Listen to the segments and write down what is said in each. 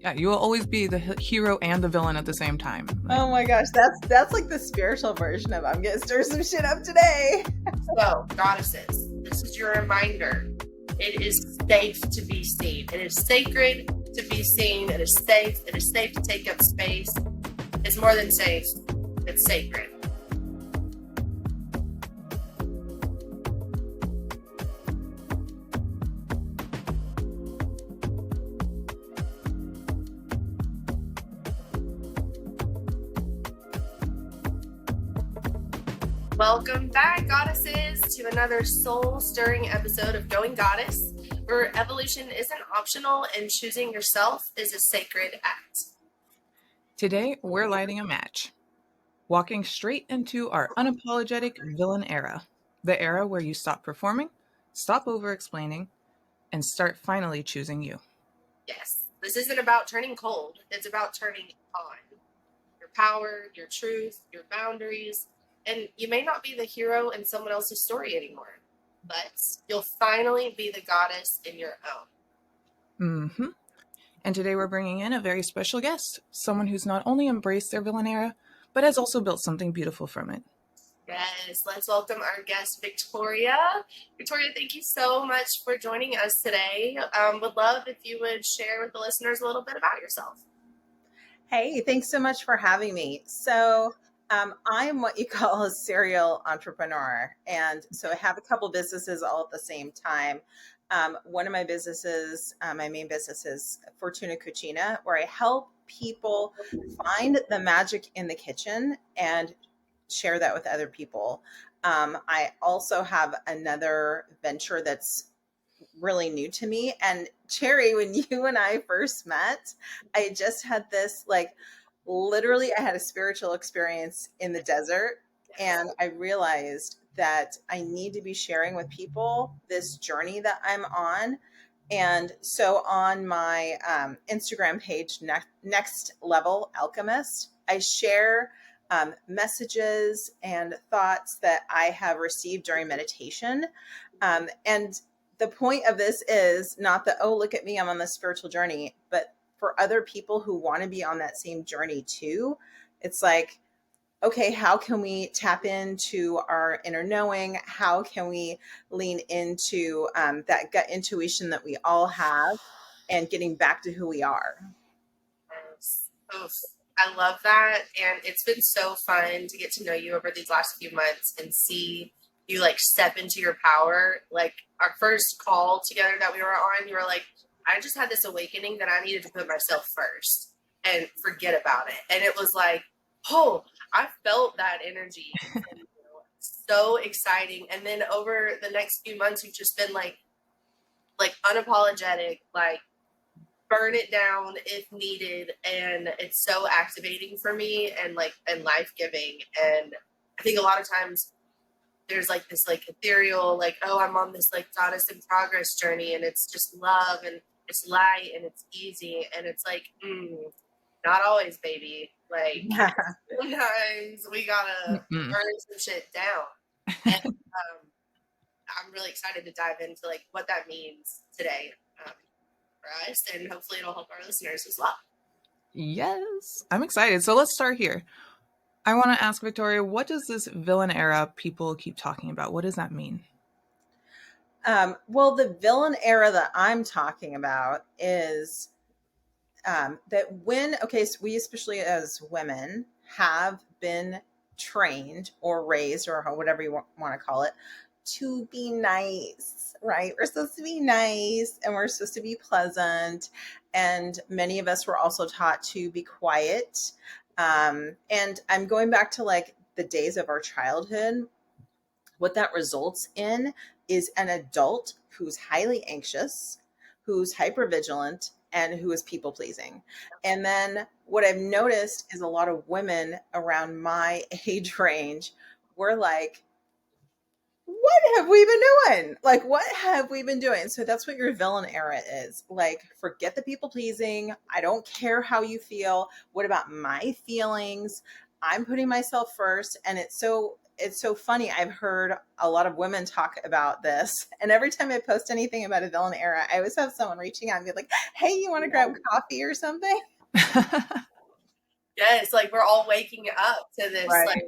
Yeah, you will always be the hero and the villain at the same time. Oh my gosh, that's like the spiritual version of I'm gonna stir some shit up today. So, goddesses, this is your reminder. It is safe to be seen. It is sacred to be seen. It is safe. It is safe to take up space. It's more than safe. It's sacred. Welcome back, goddesses, to another soul-stirring episode of Going Goddess, where evolution isn't optional and choosing yourself is a sacred act. Today, we're lighting a match, walking straight into our unapologetic villain era, the era where you stop performing, stop over-explaining, and start finally choosing you. Yes, this isn't about turning cold. It's about turning on. Your power, your truth, your boundaries, and you may not be the hero in someone else's story anymore, but you'll finally be the goddess in your own. Mm-hmm. And today we're bringing in a very special guest, someone who's not only embraced their villain era, but has also built something beautiful from it. Yes, let's welcome our guest, Victoria. Victoria, thank you so much for joining us today. Would love if you would share with the listeners a little bit about yourself. Hey, thanks so much for having me. So I'm what you call a serial entrepreneur. And so I have a couple businesses all at the same time. One of my businesses, my main business is Fortuna Cucina, where I help people find the magic in the kitchen and share that with other people. I also have another venture that's really new to me. And Cherry, when you and I first met, I just had this literally I had a spiritual experience in the desert, and I realized that I need to be sharing with people this journey that I'm on. And so on my Instagram page, Next Level Alchemist, I share messages and thoughts that I have received during meditation. And the point of this is not that, oh, look at me, I'm on this spiritual journey, but for other people who want to be on that same journey too, it's like, okay, how can we tap into our inner knowing? How can we lean into that gut intuition that we all have and getting back to who we are? I love that. And it's been so fun to get to know you over these last few months and see you step into your power. Like our first call together that we were on, you were like, I just had this awakening that I needed to put myself first and forget about it. And it was like, oh, I felt that energy. So exciting. And then over the next few months, you've just been like unapologetic, burn it down if needed. And it's so activating for me and life-giving. And I think a lot of times there's this ethereal, oh, I'm on this goddess in progress journey, and it's just love and it's light and it's easy, and it's not always, baby. Sometimes we gotta burn some shit down. And I'm really excited to dive into what that means today for us, and hopefully it'll help our listeners as well. Yes, I'm excited. So let's start here. I want to ask Victoria, what does this villain era people keep talking about? What does that mean? Well, the villain era that I'm talking about is that so we, especially as women, have been trained or raised, or whatever you want to call it, to be nice, right? We're supposed to be nice and we're supposed to be pleasant. And many of us were also taught to be quiet. And I'm going back to the days of our childhood. What that results in is an adult who's highly anxious, who's hypervigilant, and who is people pleasing. And then what I've noticed is a lot of women around my age range were like, what have we been doing? What have we been doing? So that's what your villain era is. Forget the people pleasing. I don't care how you feel. What about my feelings? I'm putting myself first. And it's so it's so funny. I've heard a lot of women talk about this, and every time I post anything about a villain era, I always have someone reaching out and be like, "Hey, you want to grab coffee or something?" Yes, like we're all waking up to this, like, Right.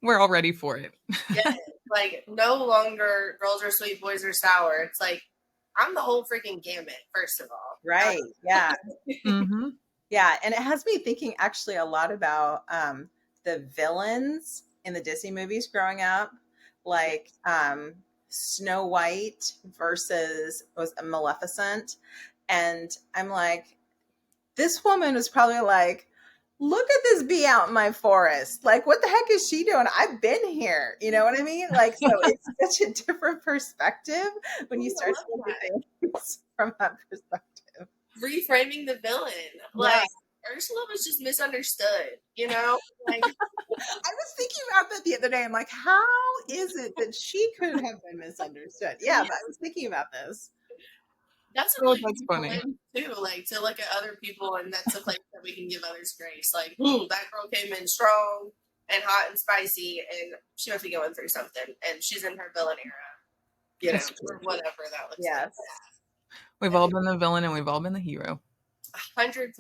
We're all ready for it. yes, like no longer girls are sweet, boys are sour. It's like I'm the whole freaking gamut, first of all. Right. Yeah. Hmm. Yeah, and it has me thinking actually a lot about the villains in the Disney movies growing up, like Snow White versus was Maleficent, and I'm like, this woman was probably like, look at this bee out in my forest. Like, what the heck is she doing? I've been here. You know what I mean? Like, so it's such a different perspective when you Ooh, I start love to look that. at things from that perspective. Reframing the villain. Yeah. Like Ursula was just misunderstood, you know? Like I was thinking about that the other day. I'm like, how is it that she could have been misunderstood? Yeah, yeah, but I was thinking about this. that's a Oh, really that's beautiful funny. lens too, like to look at other people and that's a place that we can give others grace. Like, ooh, that girl came in strong and hot and spicy and she must be going through something and she's in her villain era, you know, It's true. or whatever that looks like. Yes. We've all been the villain and we've all been the hero. 100%. And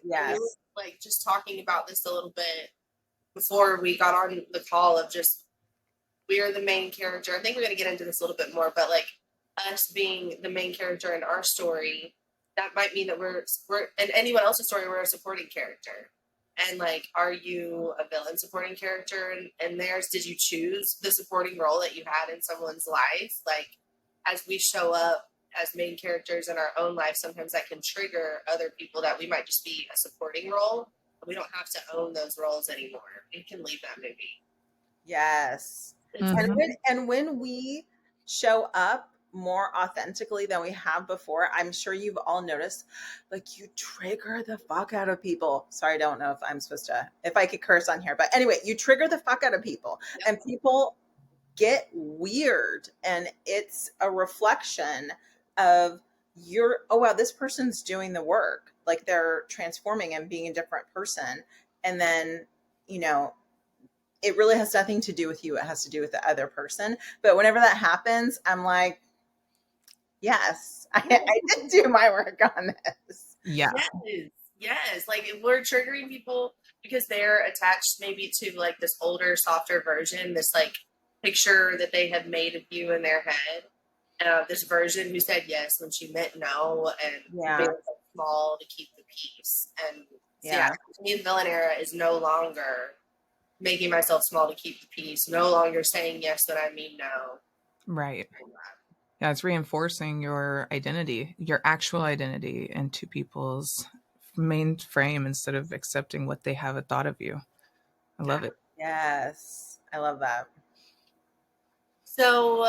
we were Yes. like just talking about this a little bit before we got on the call of just we are the main character. I think we're going to get into this a little bit more, but like us being the main character in our story, that might mean that we're in anyone else's story we're a supporting character. And like, are you a villain supporting character in theirs? Did you choose the supporting role that you had in someone's life? Like, as we show up as main characters in our own life, sometimes that can trigger other people that we might just be a supporting role. We don't have to own those roles anymore. We can leave that movie. Yes. It's And Hmm. when we show up more authentically than we have before, I'm sure you've all noticed, like you trigger the fuck out of people. Sorry, I don't know if I'm supposed to, if I could curse on here, but anyway, you trigger the fuck out of people, yep. and people get weird, and it's a reflection of your, oh wow, this person's doing the work, like they're transforming and being a different person, and then you know it really has nothing to do with you. It has to do with the other person. But whenever that happens, I'm like, yes, I did do my work on this. Yeah. Yes, yes. Like if we're triggering people because they're attached maybe to like this older, softer version, this like picture that they have made of you in their head. This version who said yes when she meant no and made Yeah. herself small to keep the peace. And so yeah, Yeah. to me the villain era is no longer making myself small to keep the peace, no longer saying yes when I mean no. Right. Yeah, it's reinforcing your identity, your actual identity into people's main frame instead of accepting what they have a thought of you. I love it. Yes. I love that. So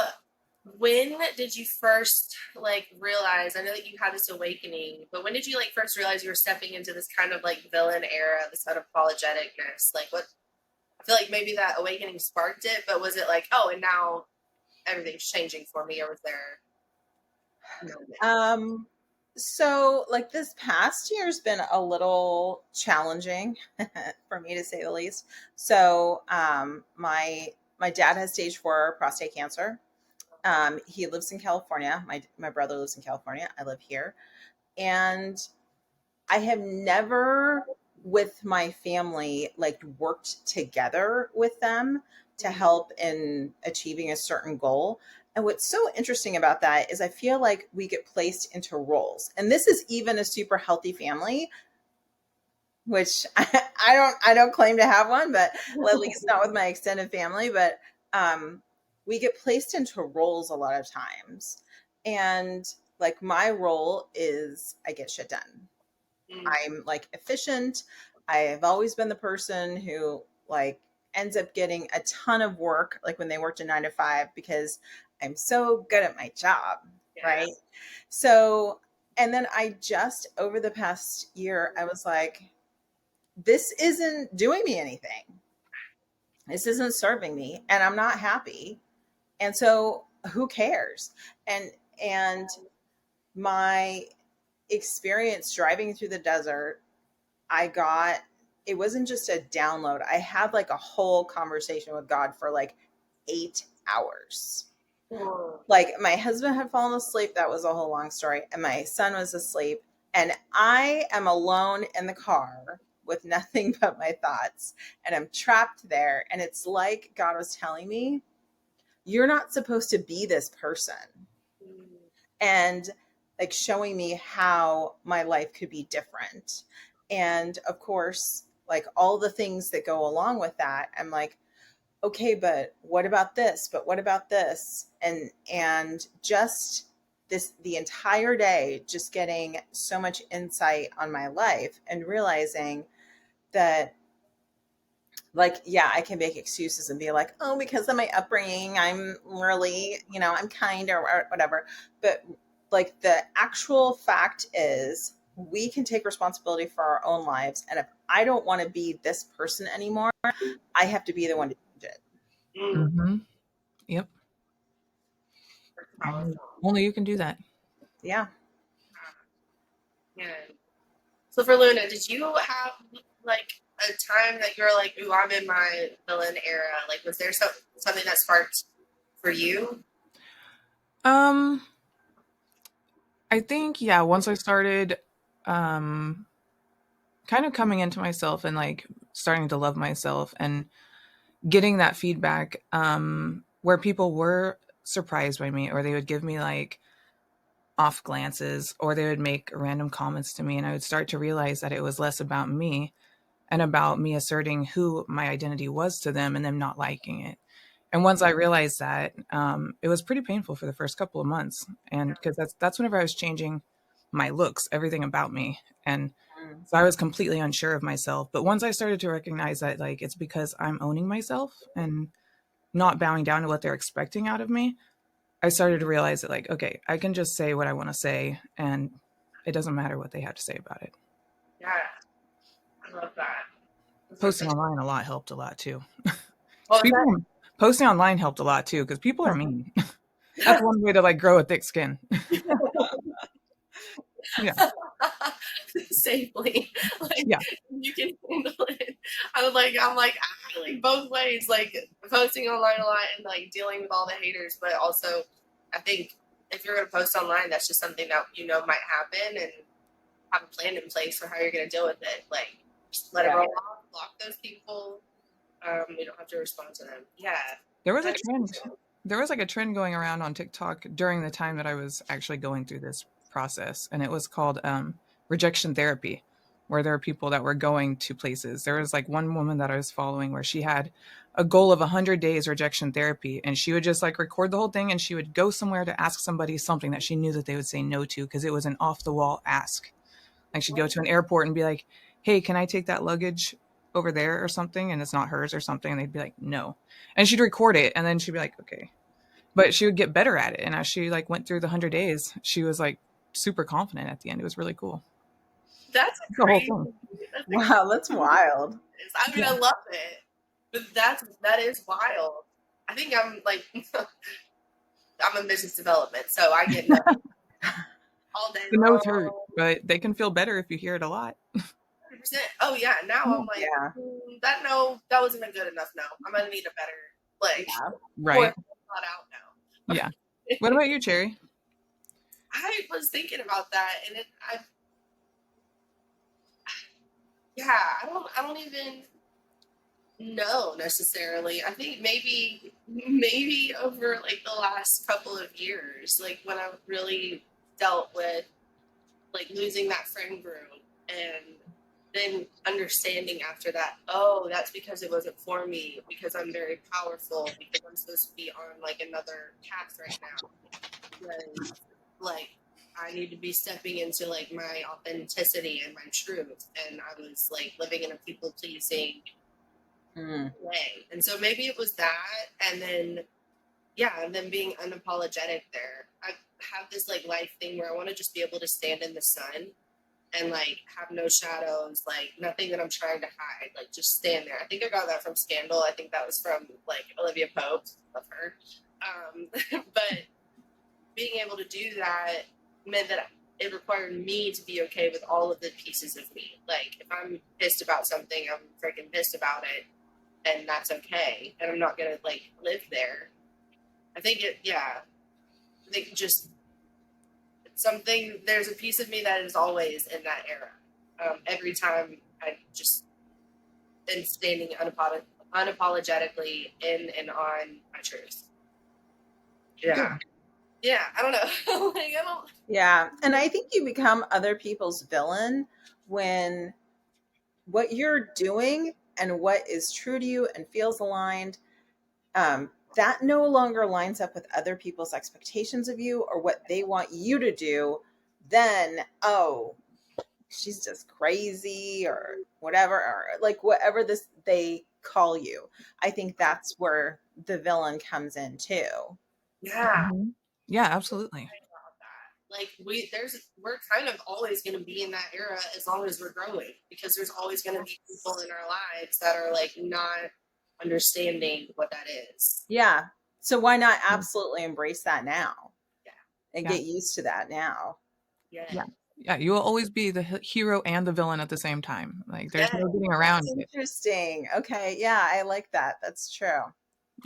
when did you first like realize, I know that you had this awakening, but when did you like first realize you were stepping into this kind of like villain era, this unapologeticness? Like what I feel like maybe that awakening sparked it, but was it like, oh, and now everything's changing for me, or was there a moment? Um, so like this past year's been a little challenging for me to say the least. So my dad has stage 4 prostate cancer. He lives in California. My brother lives in California. I live here. And I have never with my family like worked together with them to Mm, help in achieving a certain goal. And what's so interesting about that is I feel like we get placed into roles. And this is even a super healthy family, which I don't claim to have one, but at least not with my extended family. But we get placed into roles a lot of times. And like my role is I get shit done. mm, I'm like efficient. I've always been the person who like ends up getting a ton of work, like when they worked a 9 to 5, because I'm so good at my job. yeah. Right. So, and then I just over the past year, I was like, this isn't doing me anything. This isn't serving me, and I'm not happy. And so who cares? And my experience driving through the desert, I got it wasn't just a download. I had like a whole conversation with God for like 8 hours. Mm. Like my husband had fallen asleep. That was a whole long story. And my son was asleep. And I am alone in the car with nothing but my thoughts. And I'm trapped there. And it's like God was telling me, you're not supposed to be this person. And like showing me how my life could be different. And of course, like all the things that go along with that, I'm like, okay, but what about this? But what about this? And just this the entire day, just getting so much insight on my life and realizing that like, yeah, I can make excuses and be like, oh, because of my upbringing, I'm really, I'm kind or whatever. But like the actual fact is we can take responsibility for our own lives. And if I don't want to be this person anymore, I have to be the one to change it. Mm. Mm-hmm. Yep. That's Only, powerful. only you can do that. Yeah. Yeah. So for Luna, did you have like a time that you're like, "Ooh, I'm in my villain era"? Like, was there something that sparked for you? Um, I think, yeah, once I started um kind of coming into myself and like starting to love myself and getting that feedback where people were surprised by me, or they would give me like off glances, or they would make random comments to me, and I would start to realize that it was less about me and about me asserting who my identity was to them and them not liking it. And once I realized that, it was pretty painful for the first couple of months, and because that's whenever I was changing my looks, everything about me, and Mm. so I was completely unsure of myself. But once I started to recognize that, like, it's because I'm owning myself and not bowing down to what they're expecting out of me, I started to realize that, like, okay, I can just say what I want to say, and it doesn't matter what they have to say about it. Yeah, I love that. Those are Posting such. online a lot helped a lot too. What Because was that? people posting online helped a lot too, because people are mean. That's one way to like grow a thick skin. Yeah, Safely, like yeah. you can handle it. I'm like like both ways, like posting online a lot and like dealing with all the haters, but also I think if you're gonna post online, that's just something that might happen, and have a plan in place for how you're gonna deal with it. Like just let it Yeah. roll off, block those people. You don't have to respond to them. Yeah, There was a that's trend. There was like a trend going around on TikTok during the time that I was actually going through this process, and it was called rejection therapy, where there were people that were going to places. There was like one woman that I was following where she had a goal of 100 days rejection therapy, and she would just like record the whole thing, and she would go somewhere to ask somebody something that she knew that they would say no to because it was an off the wall ask. Like she'd go to an airport and be like, "Hey, can I take that luggage over there or something?" And it's not hers or something, and they'd be like, "No." And she'd record it, and then she'd be like, "Okay." But she would get better at it, and as she like went through the 100 days, she was like super confident at the end. It was really cool. that's a The whole crazy. thing. That's a Wow, that's wild. I mean, I Yeah. love it, but that is wild. I think I'm like I'm in business development, so I get no all day The no's hurt, long. but they can feel better if you hear it a lot. 100%. Oh yeah, now Yeah. I'm like Yeah. that. No, that wasn't a good enough. No, I'm gonna need a better like Yeah. more Right. thought out now. Yeah. What about you, Cherry? I was thinking about that, and yeah, I don't even know necessarily. I think maybe over like the last couple of years, like when I really dealt with like losing that friend group, and then understanding after that, oh, that's because it wasn't for me, because I'm very powerful, because I'm supposed to be on like another path right now, because like I need to be stepping into like my authenticity and my truth, and I was like living in a people pleasing Mm. way. And so maybe it was that, and then yeah, and then being unapologetic there. I have this like life thing where I want to just be able to stand in the sun and like have no shadows, like nothing that I'm trying to hide, like just stand there. I think I got that from Scandal. I think that was from like Olivia Pope, love her. But being able to do that meant that it required me to be okay with all of the pieces of me. Like if I'm pissed about something, I'm freaking pissed about it, and that's okay. And I'm not gonna like live there. I think it, yeah. I think just something. There's a piece of me that is always in that era. Every time I just been standing unapologetically in and on my truth. Yeah, Good. yeah. I don't know. Like I don't. Yeah. And I think you become other people's villain when what you're doing and what is true to you and feels aligned, that no longer lines up with other people's expectations of you or what they want you to do. Then, oh, she's just crazy or whatever, or like whatever this they call you. I think that's where the villain comes in too. Yeah. Mhm. Yeah, absolutely. About that. Like we're kind of always going to be in that era as long as we're growing because there's always going to be people in our lives that are like not understanding what that is. Yeah. So why not Yeah. absolutely embrace that now Yeah. and Yeah. get used to that now? Yeah. Yeah. Yeah, you will always be the hero and the villain at the same time. Like there's Yeah. no getting That's around it. interesting. Okay. Yeah, I like that. That's true.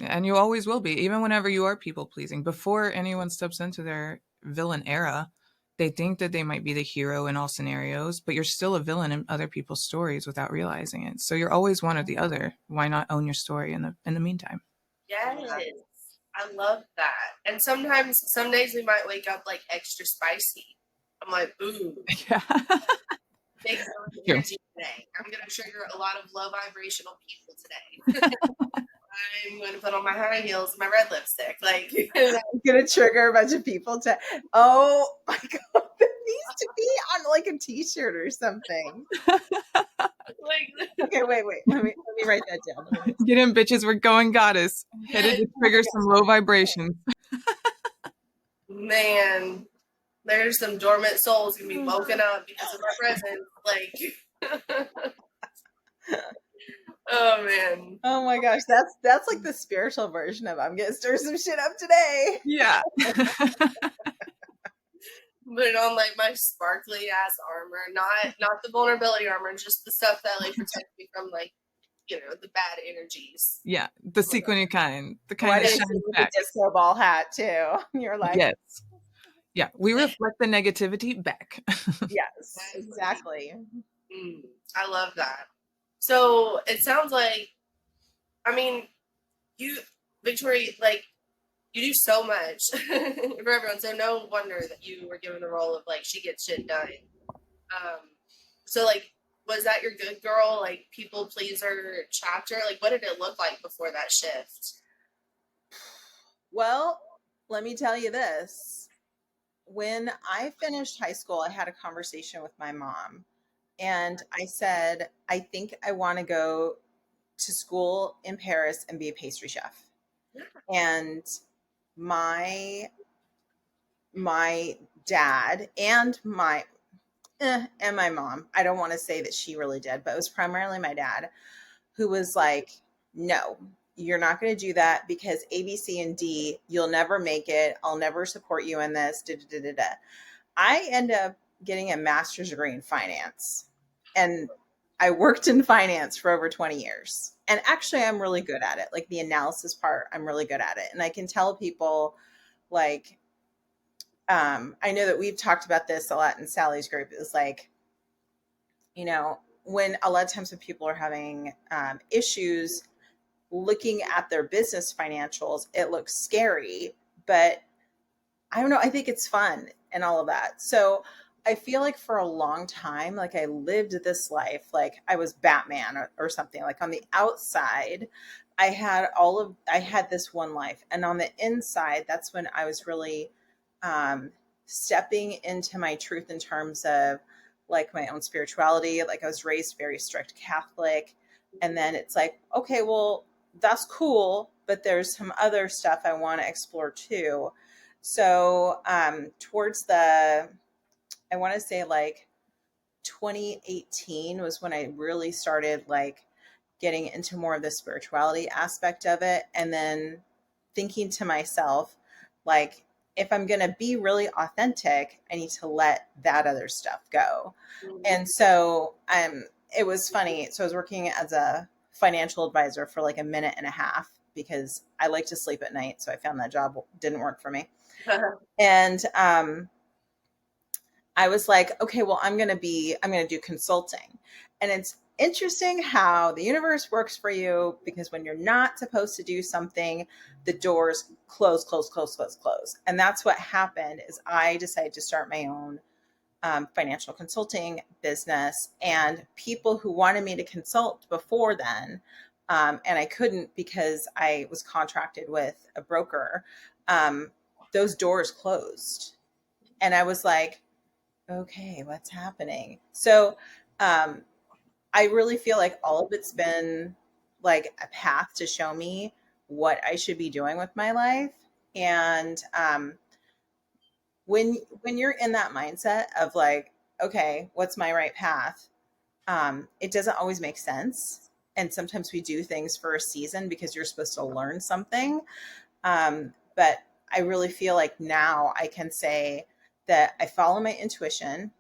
And you always will be, even whenever you are people pleasing. Before anyone steps into their villain era, they think that they might be the hero in all scenarios, but you're still a villain in other people's stories without realizing it. So you're always one or the other. Why not own your story in the meantime? Yeah. Yes. I love that. And sometimes, some days we might wake up like extra spicy. I'm like, ooh, Yeah. big villain True. energy today. I'm going to trigger a lot of low vibrational people today. I'm going to put on my high heels and my red lipstick. Like, I'm gonna trigger a bunch of people to, oh my god, that needs to be on like a t-shirt or something. like Okay, wait. Let me write that down. Let me write Get in, bitches. We're going goddess. Headed yes, to Oh my trigger some low vibrations. man, there's some dormant souls gonna be gosh. woken up because of our presence. Like, oh man, Oh my gosh, that's like the spiritual version of I'm gonna stir some shit up today. Yeah. put it on like my sparkly ass armor, not the vulnerability armor, just the stuff that like protects me from like the bad energies. Yeah. The sequiny kind. The Why kind that did you shines with the back. disco ball hat too? You're like, Yes. Yeah. We reflect the negativity back. yes, exactly. Mm, I love that. So it sounds like, I mean, you, Victoria, like you do so much for everyone. So no wonder that you were given the role of like she gets shit done. Um, so like, was that your good girl, like people pleaser chapter? Like, what did it look like before that shift? Well, let me tell you this. When I finished high school, I had a conversation with my mom and I said, I think I want to go to school in Paris and be a pastry chef. And my my dad and my mom, I don't want to say that she really did, but it was primarily my dad who was like, no, you're not going to do that because A, B, C, and D, you'll never make it. I'll never support you in this. Da, da, da, da, da. I end up getting a master's degree in finance. And I worked in finance for over 20 years. And actually, I'm really good at it. Like the analysis part, I'm really good at it. And I can tell people, like, I know that we've talked about this a lot in Sally's group, is like, when a lot of times when people are having issues looking at their business financials, it looks scary, but I don't know. I think it's fun and all of that. So I feel like for a long time, like I lived this life, like I was Batman or something. Like on the outside, I had this one life. And on the inside, that's when I was really um, stepping into my truth in terms of like my own spirituality. Like I was raised very strict Catholic. And then it's like, okay, well, that's cool, but there's some other stuff I want to explore too. So towards I want to say like 2018 was when I really started like getting into more of the spirituality aspect of it. And then thinking to myself, like, if I'm going to be really authentic, I need to let that other stuff go. And so it was funny. So I was working as a financial advisor for like a minute and a half because I like to sleep at night. So I found that job didn't work for me. And I was like, okay, well, I'm going to do consulting. And it's interesting how the universe works for you because when you're not supposed to do something, the doors close, close, close, close, close. And that's what happened is I decided to start my own financial consulting business, and people who wanted me to consult before then, and I couldn't because I was contracted with a broker, those doors closed. And I was like, okay, what's happening? So um, I really feel like all of it's been like a path to show me what I should be doing with my life. And when you're in that mindset of like, okay, what's my right path? It doesn't always make sense. And sometimes we do things for a season because you're supposed to learn something. But I really feel like now I can say that I follow my intuition,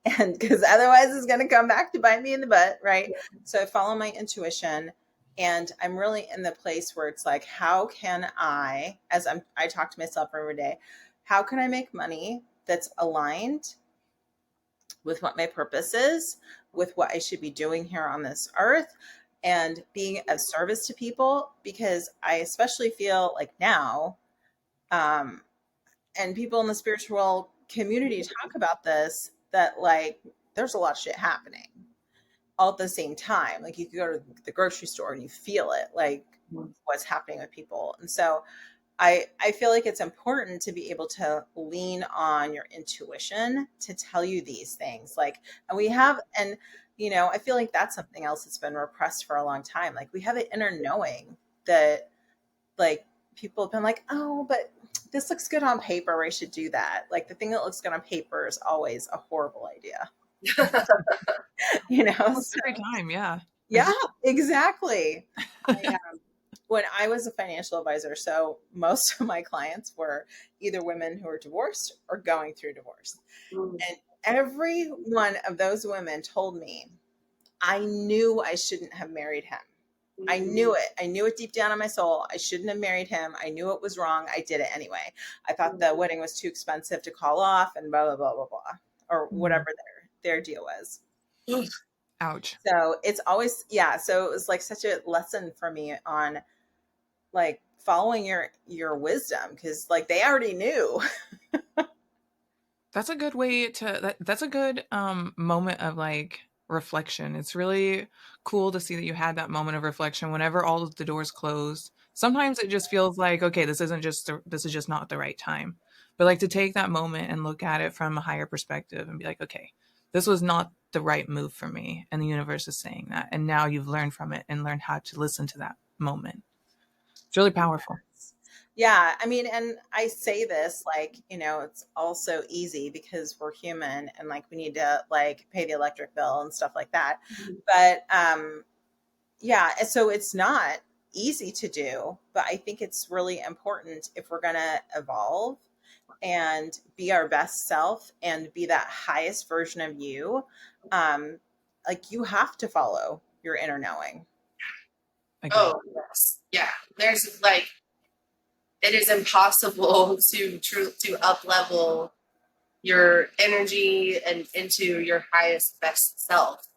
and because otherwise it's going to come back to bite me in the butt, right? So I follow my intuition, and I'm really in the place where it's like, how can I, I talk to myself every day, how can I make money that's aligned with what my purpose is, with what I should be doing here on this earth, and being of service to people? Because I especially feel like now, um, and people in the spiritual community talk about this, that like there's a lot of shit happening all at the same time. Like you could go to the grocery store and you feel it, like what's happening with people. And so I feel like it's important to be able to lean on your intuition to tell you these things. Like, and we have, and I feel like that's something else that's been repressed for a long time. Like we have an inner knowing that like people have been like, oh, but this looks good on paper, I should do that. Like the thing that looks good on paper is always a horrible idea. Almost So every time, yeah. yeah, exactly. When I was a financial advisor, so most of my clients were either women who were divorced or going through divorce. And every one of those women told me, I knew I shouldn't have married him. I knew it. I knew it deep down in my soul. I shouldn't have married him. I knew it was wrong. I did it anyway. I thought the wedding was too expensive to call off and blah, blah, blah, blah, blah, or Mm. whatever their deal was. Ouch. So it's always, yeah. So it was like such a lesson for me on like following your wisdom, because like they already knew. That's a good way that's a good moment of like reflection. It's really cool to see that you had that moment of reflection whenever all of the doors closed. Sometimes it just feels like, okay, this is just not the right time. But like to take that moment and look at it from a higher perspective and be like, okay, this was not the right move for me, and the universe is saying that. And now you've learned from it and learned how to listen to that moment. It's really powerful. Yeah, I mean, and I say this like, it's also easy because we're human and like we need to like pay the electric bill and stuff like that. But yeah, so it's not easy to do, but I think it's really important if we're going to evolve and be our best self and be that highest version of you. Um, like you have to follow your inner knowing. Agreed. Oh, yes. Yeah. There's like, it is impossible to up level your energy and into your highest best self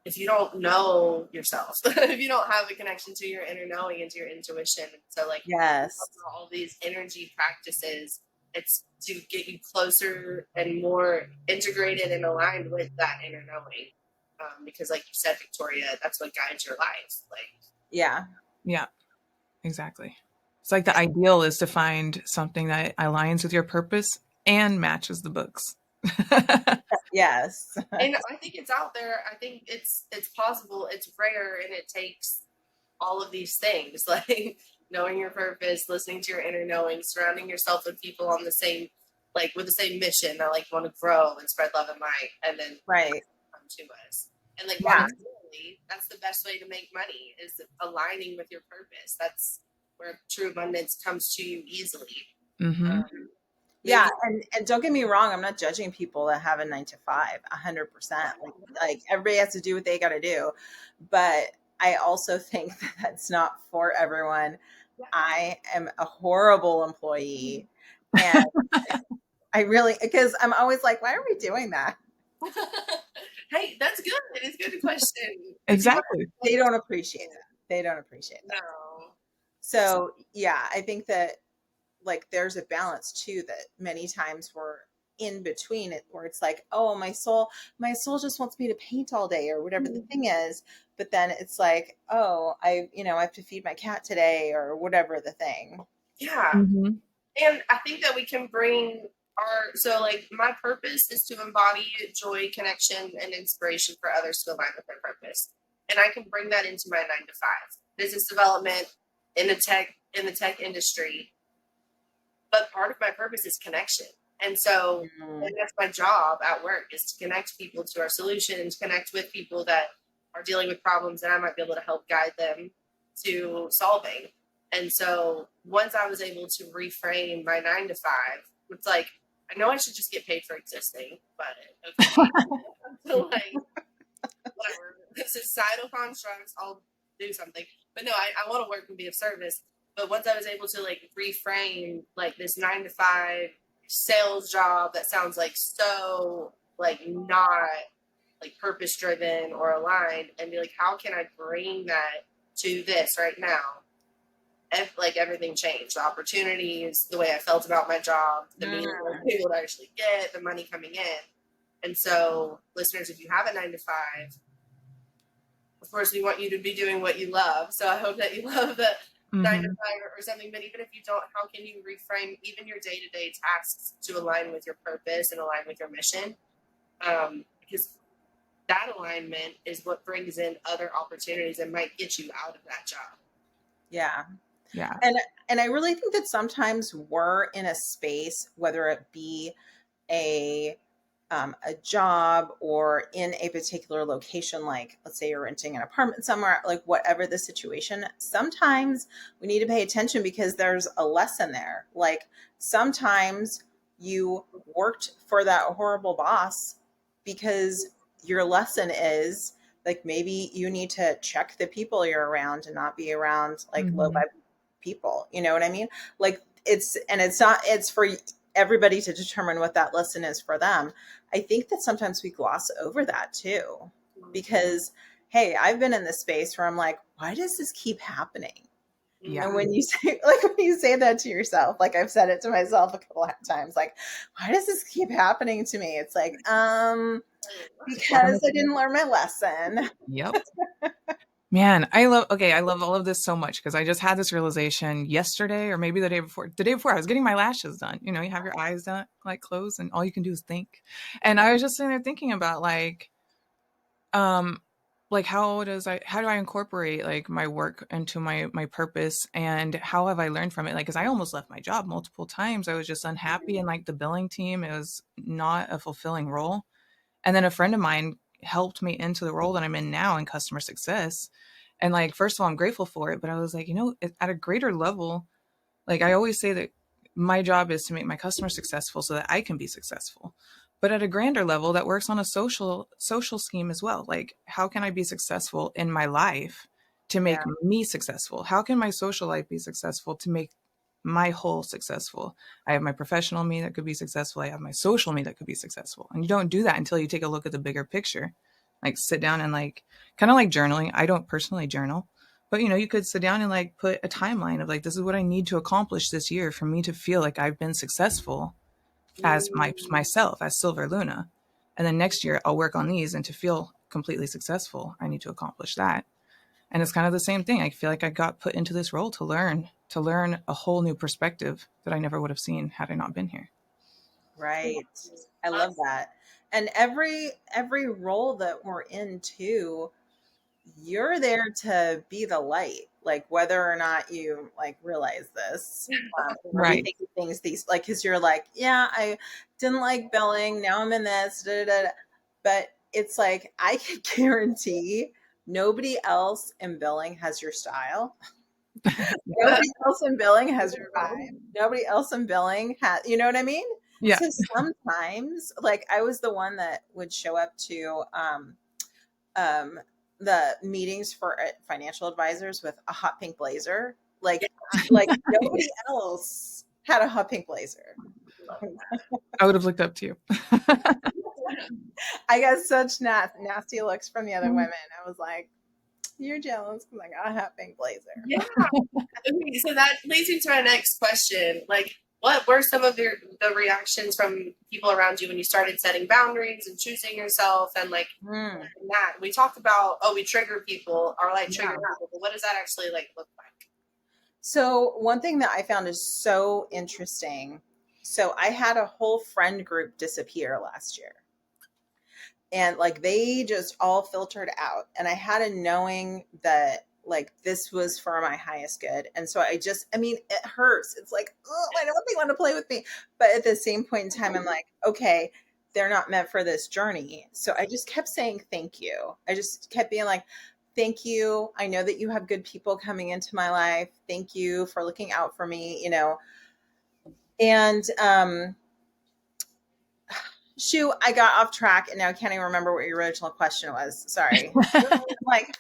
if you don't know yourself, if you don't have a connection to your inner knowing and to your intuition. So like Yes. all these energy practices, it's to get you closer and more integrated and aligned with that inner knowing. Because like you said, Victoria, that's what guides your life. Like, Yeah. Yeah, exactly. It's like the ideal is to find something that aligns with your purpose and matches the books. Yes. and I think it's out there. I think it's possible. It's rare, and it takes all of these things, like knowing your purpose, listening to your inner knowing, surrounding yourself with people on the same, like with the same mission that like want to grow and spread love and light, and then Right. come to us. And like Yeah. monetarily, that's the best way to make money is aligning with your purpose. That's where true abundance comes to you easily. Mm-hmm. Yeah, Maybe. and don't get me wrong, I'm not judging people that have a 9 to 5, 100%. Like everybody has to do what they got to do, but I also think that that's not for everyone. I am a horrible employee, and I really, because I'm always like, why are we doing that? Hey, that's good. It's a good question because you want Exactly. to They like don't appreciate that. They don't appreciate that. no. So yeah, I think that like there's a balance too that many times we're in between it where it's like, oh, my soul just wants me to paint all day or whatever the thing is, but then it's like, oh, I have to feed my cat today or whatever the thing. Yeah. Mm-hmm. And I think that we can bring our so like my purpose is to embody joy, connection, and inspiration for others to align with their purpose. And I can bring that into my 9 to 5. Business development in the tech industry. But part of my purpose is connection. And so Mm, and that's my job at work is to connect people to our solutions, connect with people that are dealing with problems that I might be able to help guide them to solving. And so once I was able to reframe my 9 to 5, it's like I know I should just get paid for existing, but okay. So like whatever. Societal constructs, I'll do something. But no, I want to work and be of service. But once I was able to like reframe like this 9 to 5 sales job that sounds like so like not like purpose driven or aligned and be like, how can I bring that to this right now? And like everything changed. The opportunities, the way I felt about my job, the meaning I was mm, able to actually get, the money coming in. And so, listeners, if you have a 9 to 5, of course, we want you to be doing what you love. So I hope that you love the 9 to 5 or something. But even if you don't, how can you reframe even your day to day tasks to align with your purpose and align with your mission? Because that alignment is what brings in other opportunities and might get you out of that job. yeah. Yeah. And and I really think that sometimes we're in a space, whether it be a a job or in a particular location, like let's say you're renting an apartment somewhere, like whatever the situation, sometimes we need to pay attention because there's a lesson there. Like sometimes you worked for that horrible boss because your lesson is like maybe you need to check the people you're around and not be around like low Mm-hmm. vibe people. You know what I mean? Like it's not, it's for everybody to determine what that lesson is for them. I think that sometimes we gloss over that too, because hey, I've been in this space where I'm like, why does this keep happening? Yeah. And Mm-hmm. when you say like when you say that to yourself, like I've said it to myself a couple of times, like, why does this keep happening to me? It's like, because I didn't learn my lesson. Yep. Man, I love all of this so much because I just had this realization yesterday or maybe the day before. The day before I was getting my lashes done. You know, you have your eyes done like closed and all you can do is think. And I was just sitting there thinking about um how do I incorporate like my work into my purpose and how have I learned from it? Like cuz I almost left my job multiple times. I was just unhappy and like the billing team, it was not a fulfilling role. And then a friend of mine helped me into the role that I'm in now in customer success. And like, first of all, I'm grateful for it. But I was like, at a greater level, like I always say that my job is to make my customers successful so that I can be successful. But at a grander level, that works on a social scheme as well. Like, how can I be successful in my life to make Yeah, me successful? How can my social life be successful to make my whole successful? I have my professional me that could be successful. I have my social me that could be successful. And you don't do that until you take a look at the bigger picture. Like sit down and like kind of like journaling. I don't personally journal, but you could sit down and like put a timeline of like this is what I need to accomplish this year for me to feel like I've been successful as myself as Silver Luna. And then next year I'll work on these and to feel completely successful, I need to accomplish that. And it's kind of the same thing. I feel like I got put into this role to learn a whole new perspective that I never would have seen had I not been here. right. I love that. And every role that we're in too, you're there to be the light, like whether or not you like realize this, or we Right. think of things these like because you're like, yeah, I didn't like billing, now I'm in this, da, da, da, da. But it's like I can guarantee nobody else in billing has your style. Nobody else in billing has revived. Nobody else in billing has, you know what I mean? Yeah. So sometimes, like, I was the one that would show up to um, the meetings for financial advisors with a hot pink blazer. Like nobody else had a hot pink blazer. Love I would have looked up to you. I got such nasty looks from the other women. I was like, "You're jealous because I got a hot pink blazer." yeah. Okay, so that leads me to my next question. Like, what were some of the reactions from people around you when you started setting boundaries and choosing yourself and like Mm, that? We talked about we trigger people or like trigger yeah. people, but what does that actually like look like? So one thing that I found is so interesting. So I had a whole friend group disappear last year. And like they just all filtered out. And I had a knowing that like this was for my highest good. And so I mean, it hurts. It's like, oh, I know they want to play with me. But at the same point in time, I'm like, okay, they're not meant for this journey. So I just kept saying thank you. I just kept being like, thank you. I know that you have good people coming into my life. Thank you for looking out for me, you know. And shoot, I got off track and now I can't even remember what your original question was. Sorry. Like,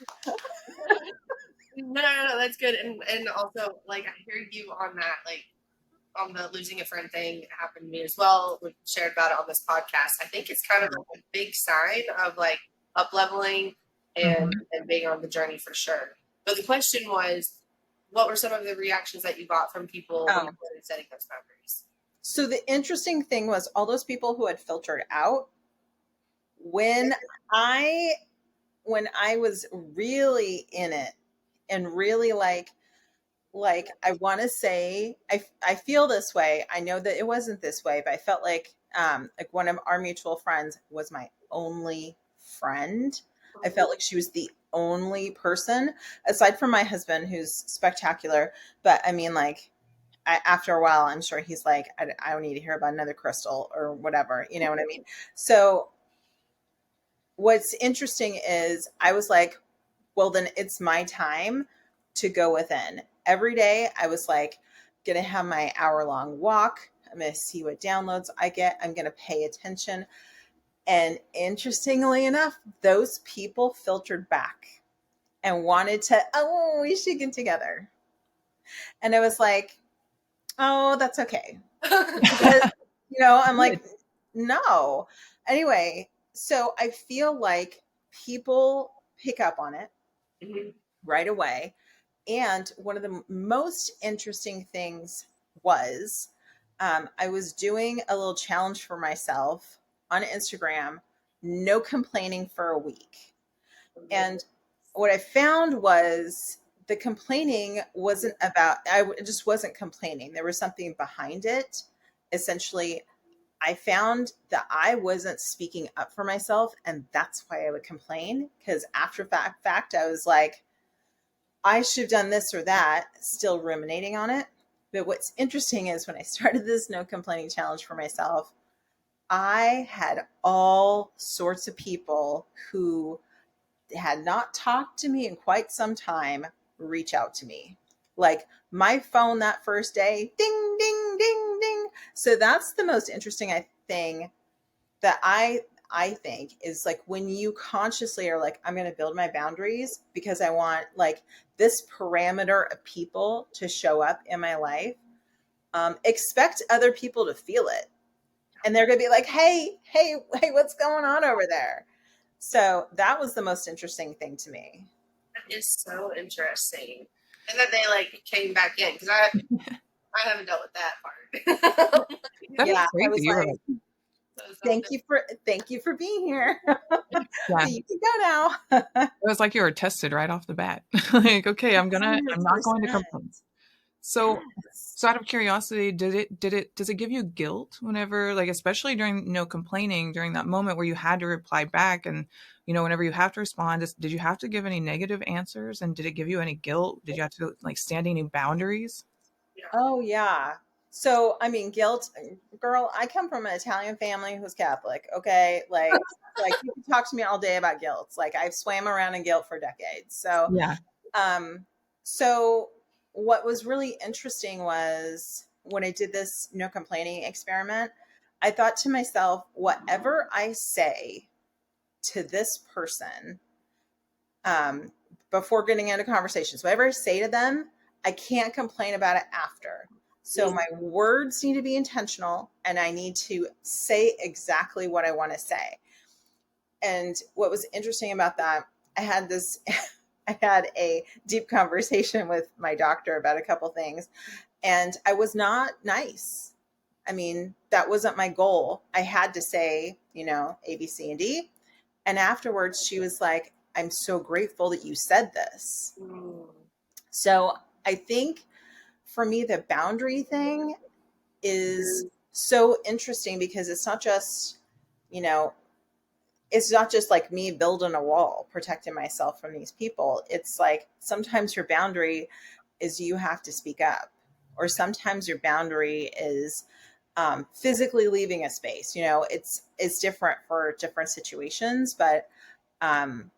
No, that's good. And also like I hear you on that, like on the losing a friend thing happened to me as well. We shared about it on this podcast. I think it's kind of like a big sign of like up leveling Mhm. and being on the journey for sure. But the question was, what were some of the reactions that you got from people when you oh, started setting those boundaries? so the interesting thing was all those people who had filtered out when I when I was really in it and really like I want to say I feel this way. I know that it wasn't this way, but I felt like one of our mutual friends was my only friend. I felt like she was the only person aside from my husband who's spectacular, but I mean like after a while I'm sure he's like I don't need to hear about another crystal or whatever, you know what I mean? So what's interesting is I was like, well, then it's my time to go within. Every day, I was like, going to have my hour long walk. I'm going to see what downloads I get. I'm going to pay attention. And interestingly enough, those people filtered back and wanted to, oh, we should get together. And I was like, oh, that's okay. Because, I'm like, Good. no. Anyway, so I feel like people pick up on it right away. And one of the most interesting things was I was doing a little challenge for myself on Instagram, no complaining for a week. And what I found was the complaining wasn't about, just wasn't complaining. There was something behind it. Essentially, I found that I wasn't speaking up for myself. And that's why I would complain. Because after fact, I was like, I should have done this or that, still ruminating on it. But what's interesting is when I started this no complaining challenge for myself, I had all sorts of people who had not talked to me in quite some time reach out to me. Like my phone that first day, ding, ding, ding, ding. So that's the most interesting thing that I think is like when you consciously are like, I'm going to build my boundaries because I want like this parameter of people to show up in my life. Expect other people to feel it. And they're going to be like, hey, what's going on over there? So that was the most interesting thing to me. That is so interesting. And that they like came back in because I haven't dealt with that part. That is Yeah. I crazy. was You were like, like, thank you for being here. yeah. You can go now. It was like you were tested right off the bat. Like, okay, I'm not going to 100%. complain. So, Yes. so out of curiosity, does it give you guilt whenever, like, especially during no complaining during that moment where you had to reply back and, whenever you have to respond, did you have to give any negative answers and did it give you any guilt? Did you have to like stand any boundaries? Yeah. Oh yeah. So I mean, guilt, girl. I come from an Italian family who's Catholic. Okay, like you can talk to me all day about guilt. Like I've swam around in guilt for decades. So Yeah. um, so what was really interesting was when I did this no complaining experiment, I thought to myself, whatever I say to this person, um, before getting into conversations, whatever I say to them, I can't complain about it after. So my words need to be intentional and I need to say exactly what I want to say. And what was interesting about that, I had this I had a deep conversation with my doctor about a couple things, and I was not nice. I mean, that wasn't my goal. I had to say, A, B, C, and D. And afterwards, she was like, I'm so grateful that you said this. Mm. So I think for me, the boundary thing is so interesting because you know, it's not just like me building a wall, protecting myself from these people. It's like sometimes your boundary is you have to speak up, or sometimes your boundary is physically leaving a space. It's different for different situations, but um,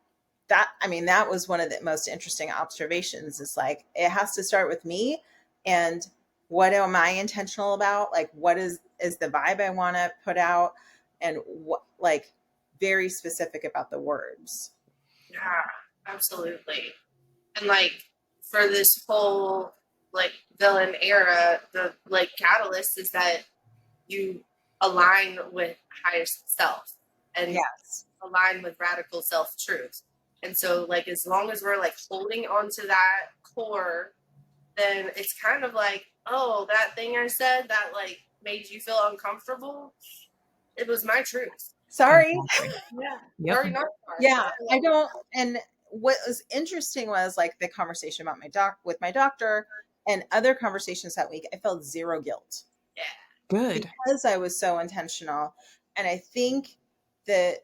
that was one of the most interesting observations. Is like it has to start with me, and what am I intentional about? Like, what is the vibe I want to put out, and what, like, very specific about the words. Yeah, absolutely. And like for this whole like villain era, the like catalyst is that you align with highest self and Yes. align with radical self truth. And so like as long as we're like holding on to that core, then it's kind of like, oh, that thing I said that like made you feel uncomfortable, it was my truth. Sorry. Exactly. Yeah. Yep. Sorry, not sorry. Yeah, Sorry, I like, don't. And what was interesting was like the conversation about my doc with my doctor and other conversations that week. I felt zero guilt yeah. Good. because I was so intentional. And I think that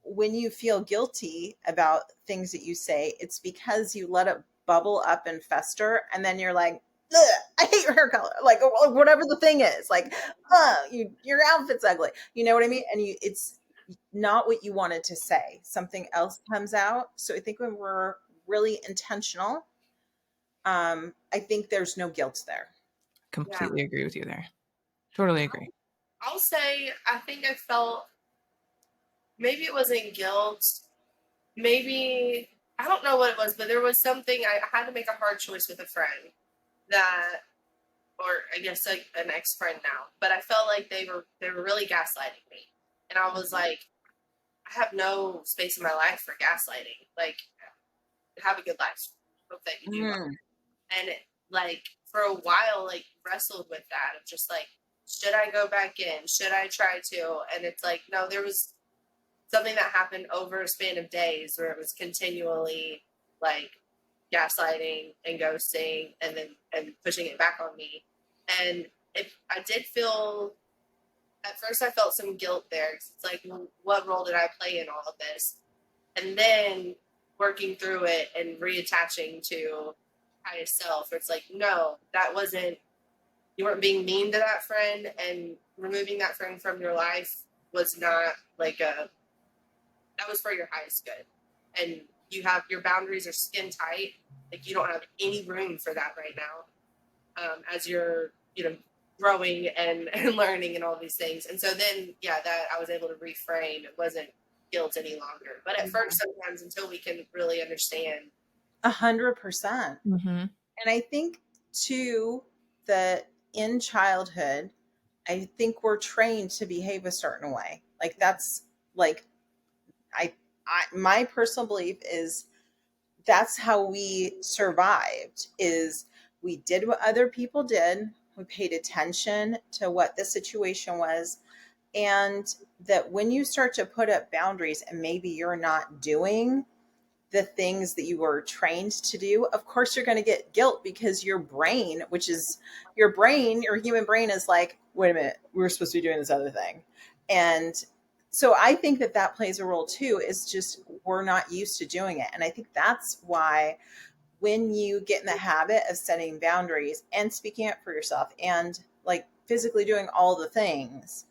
when you feel guilty about things that you say, it's because you let it bubble up and fester. And then you're like, "Ugh, I hate your hair color." Like, whatever the thing is, like, your outfit's ugly. You know what I mean? And it's not what you wanted to say. Something else comes out. So I think when we're really intentional, I think there's no guilt there. Yeah. Completely agree with you there. Totally agree. I'll say I think I felt maybe it wasn't guilt. Maybe I don't know what it was, but there was something I had to make a hard choice with a friend that, or I guess like an ex friend now. But I felt like they were really gaslighting me, and I was like, I have no space in my life for gaslighting. Like, have a good life. Hope that you do well. Mm. And like for a while, like wrestled with that of just like, should I go back in? Should I try to? And it's like, no, there was something that happened over a span of days where it was continually like gaslighting and ghosting and pushing it back on me. And if I did feel at first I felt some guilt there. It's like, well, what role did I play in all of this? And then working through it and reattaching to highest self, where it's like, no, that wasn't, you weren't being mean to that friend, and removing that friend from your life was not like that was for your highest good. And you have your boundaries are skin tight. Like you don't have any room for that right now, as you're, growing and learning and all these things. And so then, yeah, that I was able to reframe. It wasn't guilt any longer. But at first, sometimes until we can really understand. 100%. Mm-hmm. And I think too that in childhood, I think we're trained to behave a certain way. Like that's like I, my personal belief is that's how we survived. Is we did what other people did. We paid attention to what the situation was, and that when you start to put up boundaries and maybe you're not doing the things that you were trained to do, of course you're going to get guilt because your brain, which is your human brain is like, wait a minute, we were supposed to be doing this other thing. And so I think that that plays a role too, is just we're not used to doing it. And I think that's why when you get in the habit of setting boundaries and speaking up for yourself and like physically doing all the things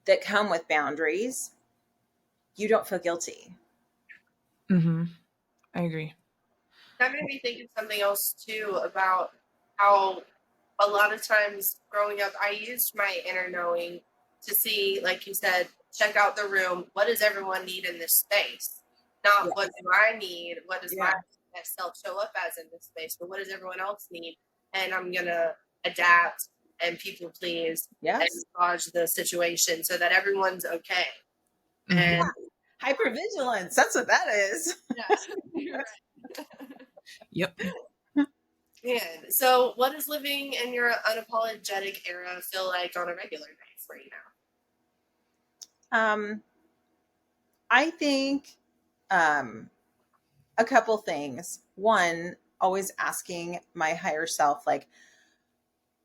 that come with boundaries, you don't feel guilty. Mm-hmm. I agree. That made me think of something else too about how a lot of times growing up, I used my inner knowing to see, like you said, check out the room. What does everyone need in this space? Not what Yes. do I need? What does my Yeah. self show up as in this space? But what does everyone else need? And I'm going to adapt and people please and Yes. massage the situation so that everyone's okay. Hmm. And Hypervigilance. That's what that is. yes, you're Yep. man. So, what does living in your unapologetic era feel like on a regular day for you Um, I think um, a couple things. One, always asking my higher self, like,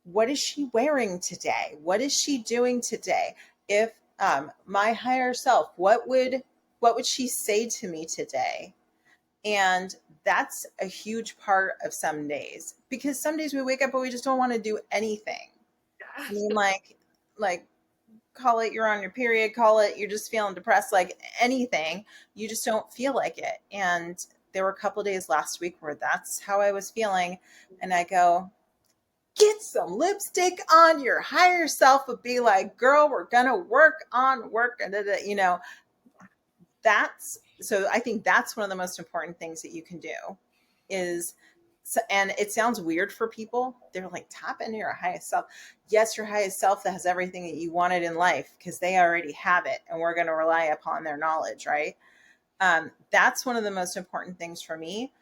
what is she wearing today? What is she doing today? If my higher self, what would she say to me today? And that's a huge part of some days, because some days we wake up and we just don't want to do anything. I mean, now? like call it you're on your period, call it you're just feeling depressed, like anything, you just don't feel like it. And there were a couple of days last week where that's how I was feeling, and I go, get some lipstick on your higher self and be like, girl, we're gonna work on work, and that's so I think that's one of the most important things that you can do is and it sounds weird for people. They're like, tap into your highest self. Yes, your highest self that has everything that you wanted in life because they already have it, and we're going to rely upon their knowledge, right? That's one of the most important things for me.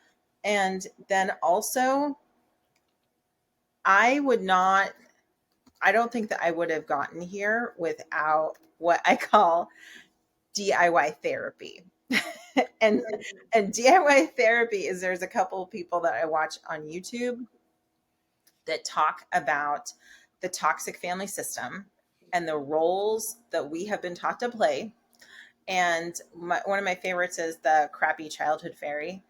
And then also, I would not, I don't think that I would have gotten here without what I call DIY therapy. and and DIY therapy is, there's a couple of people that I watch on YouTube that talk about the toxic family system and the roles that we have been taught to play. And one of my favorites is the crappy childhood fairy.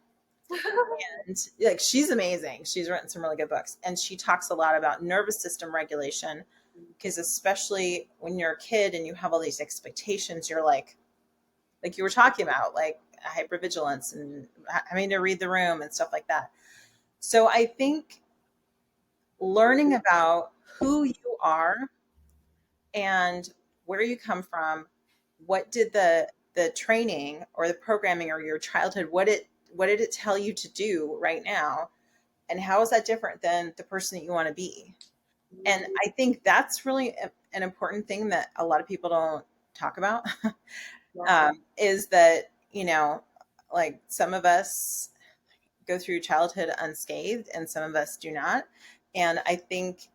And like, she's amazing. She's written some really good books, and she talks a lot about nervous system regulation, because especially when you're a kid and you have all these expectations, you're like you were talking about, like hypervigilance and having to read the room and stuff like that. So I think learning about who you are and where you come from, what did the training or the programming or your childhood, what did it tell you to do right now, and how is that different than the person that you want to be? And I think that's really an important thing that a lot of people don't talk about. Is that, like, some of us go through childhood unscathed and some of us do not. And I think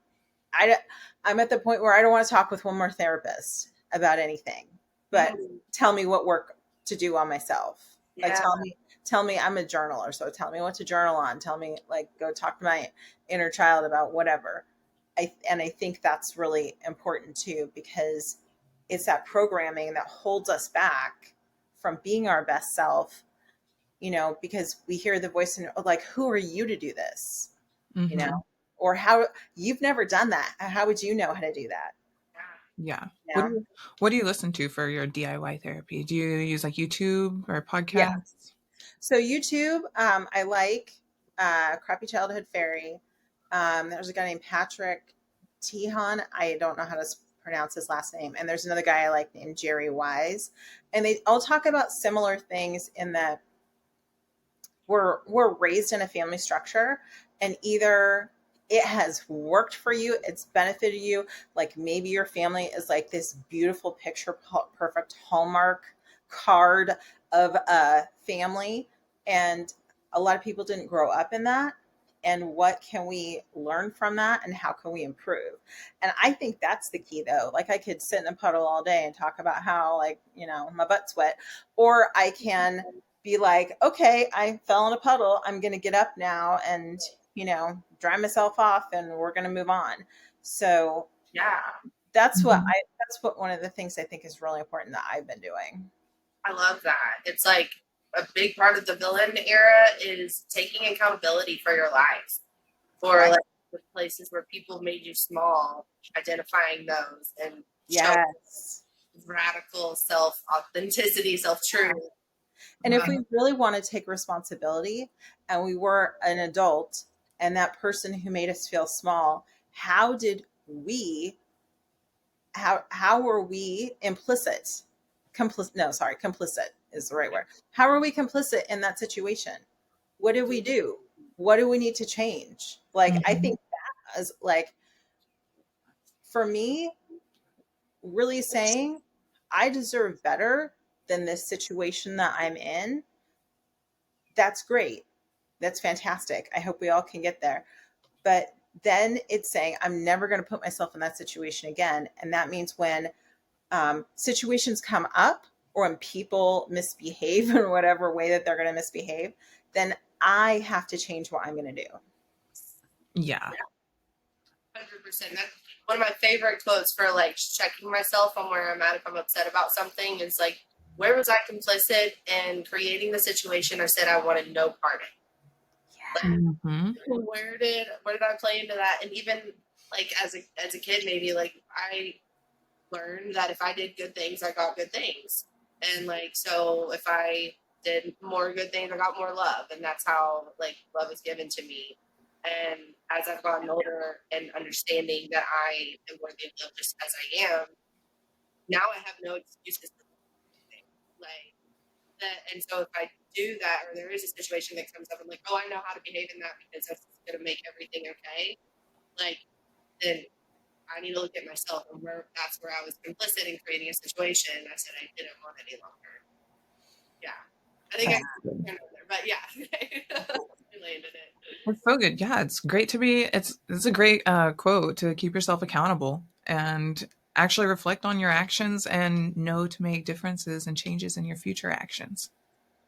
I, I'm at the point where I don't want to talk with one more therapist about anything, but tell me what work to do on myself. Like, Yeah, tell me I'm a journaler. So tell me what to journal on. Tell me, like, go talk to my inner child about whatever. And I think that's really important too, because it's that programming that holds us back from being our best self, because we hear the voice and, like, who are you to do this? you know, Hmm. or how, you've never done that. How would you know how to do that? yeah. Yeah. You What do know? you listen to for your DIY therapy? Do you use like YouTube or Yeah. podcasts? So YouTube, I like Crappy Childhood Fairy. There's a guy named Patrick Tihan. I don't know how to pronounce his last name. And there's another guy I like named Jerry Wise. And they all talk about similar things in that we're raised in a family structure, and either it has worked for you, it's benefited you, like maybe your family is like this beautiful picture perfect Hallmark card of a family, and a lot of people didn't grow up in that, and what can we learn from that and how can we improve? And I think that's the key, though. Like, I could sit in a puddle all day and talk about how, like, my butt's wet, or I can be like, okay, I fell in a puddle. I'm going to get up now and, dry myself off, and we're going to move on. So Yeah, Hmm. that's what one of the things I think is really important that I've been doing. I love that. It's like a big part of the villain era is taking accountability for your life, for Right. like the places where people made you small, identifying those and showing Yes. radical self authenticity, self Yeah. truth. And if we really want to take responsibility and we were an adult and that person who made us feel small, how did we how were we implicit? Complicit, no, sorry, complicit is the right word. How are we complicit in that situation? What did we do? What do we need to change? Like, I Mhm. think that is like, for me, really saying, I deserve better than this situation that I'm in. That's great. That's fantastic. I hope we all can get there. But then it's saying, I'm never going to put myself in that situation again. And that means when situations come up or when people misbehave in whatever way that they're going to misbehave, then I have to change what I'm going to do. Yeah. 100%. That's one of my favorite quotes for like checking myself on where I'm at if I'm upset about something is like, where was I complicit in creating the situation I said I wanted no part in? Mhm. Where did I play into that? And even like as a kid, maybe like I learned that if I did good things, I got good things. And like so if I did more good things, I got more love. And that's how like love is given to me. And as I've gotten older and understanding that I am worthy of love just as I am, now I have no excuses to like that. And so if I do that or there is a situation that comes up, I'm like, oh, I know how to behave in that because that's gonna make everything okay. Like then I need to look at myself and where that's where I was complicit in creating a situation. I said I didn't want any longer. Yeah. I think I That's good. turned over there, but yeah, I landed it. It's so good. Yeah, it's great to be. It's a great quote to keep yourself accountable and actually reflect on your actions and know to make differences and changes in your future actions.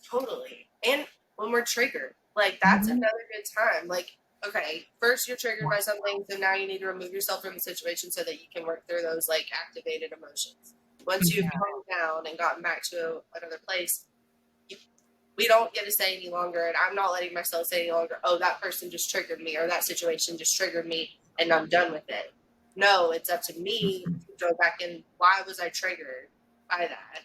Totally. And when we're triggered, like that's Mhm. another good time. Like, okay, first you're triggered by something, so now you need to remove yourself from the situation so that you can work through those like activated emotions. Once you've Mhm. calmed down and gotten back to another place, we don't get to say any longer, and I'm not letting myself say any longer, oh, that person just triggered me or that situation just triggered me and I'm done with it. No, it's up to me to go back and why was I triggered by that?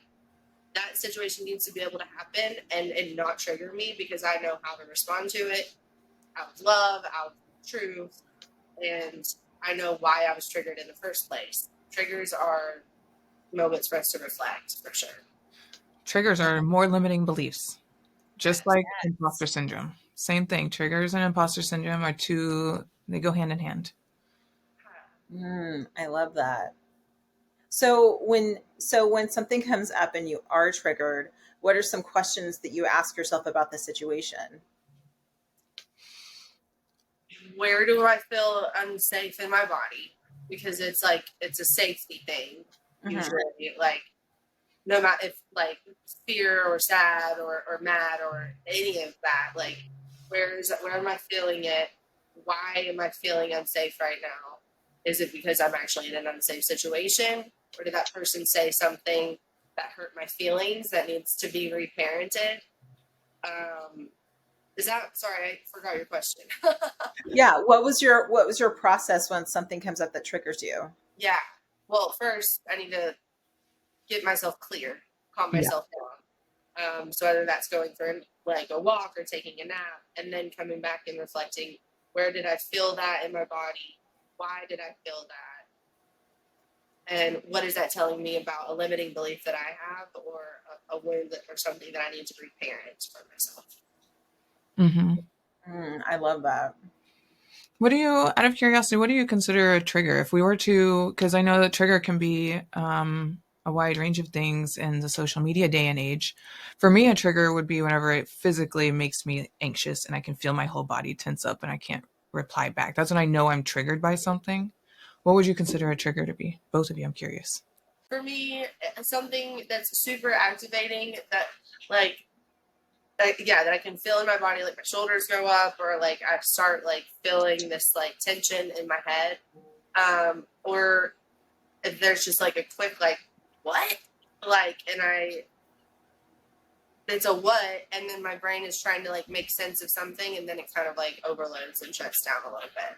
That situation needs to be able to happen and not trigger me because I know how to respond to it out of love, out of truth, and I know why I was triggered in the first place. Triggers are moments for us to reflect for sure. Triggers are more limiting beliefs, just Yes. like imposter syndrome. Same thing. Triggers and imposter syndrome are two, they go hand in hand. I love that. So when something comes up and you are triggered, what are some questions that you ask yourself about the situation? Where do I feel unsafe in my body? Because it's like it's a safety thing Mm-hmm. usually. Like no matter if like fear or sad or mad or any of that, like where am I feeling it? Why am I feeling unsafe right now? Is it because I'm actually in an unsafe situation? Or did that person say something that hurt my feelings that needs to be reparented? Um, is that sorry, I forgot your question. Yeah. What was your process when something comes up that triggers you? Yeah. Well, first I need to get myself clear, calm Yeah. myself down. So whether that's going for like a walk or taking a nap, and then coming back and reflecting, where did I feel that in my body? Why did I feel that? And what is that telling me about a limiting belief that I have, or a wound that, or something that I need to reparent for myself? Hmm. I love that. What do you, out of curiosity, what do you consider a trigger? If we were to, because I know that trigger can be a wide range of things in the social media day and age. For me, a trigger would be whenever it physically makes me anxious and I can feel my whole body tense up and I can't reply back. That's when I know I'm triggered by something. What would you consider a trigger to be? Both of you, I'm curious. For me, something that's super activating that like yeah, that I can feel in my body, like my shoulders go up, or like I start like feeling this like tension in my head, or if there's just like a quick like what, like, and I it's a what, and then my brain is trying to like make sense of something, and then it kind of like overloads and shuts down a little bit.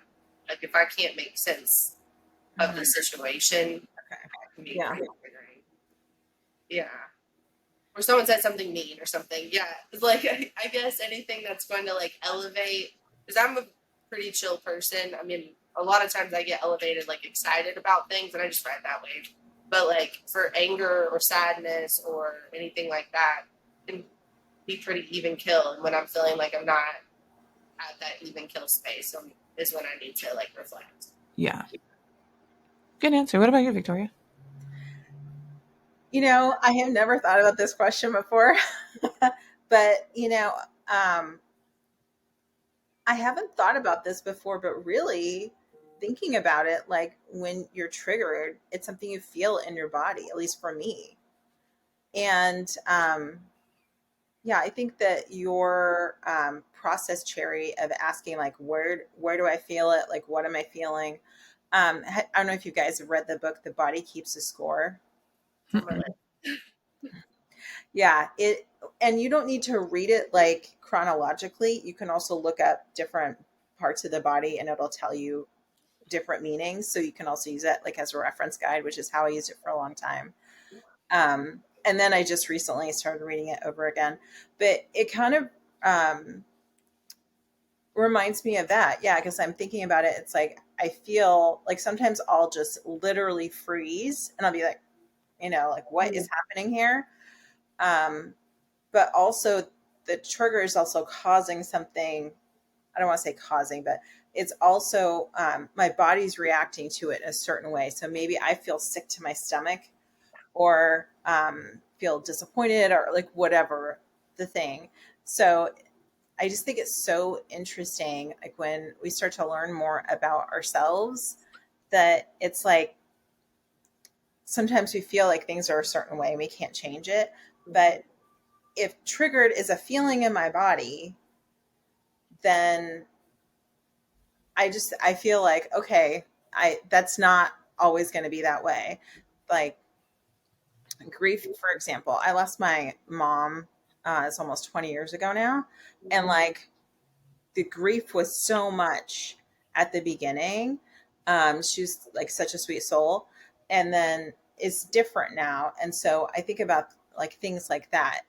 Like if I can't make sense of the Mhm. situation, Okay. that can be Yeah. pretty triggering. Yeah. or someone said something mean or something. Yeah, it's like I guess anything that's going to like elevate, because I'm a pretty chill person. I mean, a lot of times I get elevated, like excited about things, and I just ride that wave. But like for anger or sadness or anything like that, it can be pretty even kill. And when I'm feeling like I'm not at that even kill space, is when I need to like reflect. Yeah. Good answer. What about you, Victoria? I have never thought about this question before, but I haven't thought about this before, but really thinking about it, like when you're triggered, it's something you feel in your body, at least for me. And yeah, I think that your process, Cherry, of asking like where do I feel it? Like what am I feeling? I don't know if you guys have read the book The Body Keeps a Score. It's on my list. Yeah, it and you don't need to read it like chronologically. You can also look up different parts of the body and it'll tell you different meanings. So you can also use it like as a reference guide, which is how I used it for a long time. And then I just recently started reading it over again. But it kind of reminds me of that. Yeah, because I'm thinking about it. It's like I feel like sometimes I'll just literally freeze and I'll be like, like what is happening here? Um, but also the trigger is also causing something. I don't want to say causing, but it's also my body's reacting to it in a certain way. So maybe I feel sick to my stomach or feel disappointed or like whatever the thing. So I just think it's so interesting, like when we start to learn more about ourselves, that it's like sometimes we feel like things are a certain way and we can't change it. But if triggered is a feeling in my body, then I feel like, okay, I that's not always going to be that way. Like grief, for example, I lost my mom. It's almost 20 years ago now, and like the grief was so much at the beginning. She was like such a sweet soul, and then it's different now. And so I think about like things like that.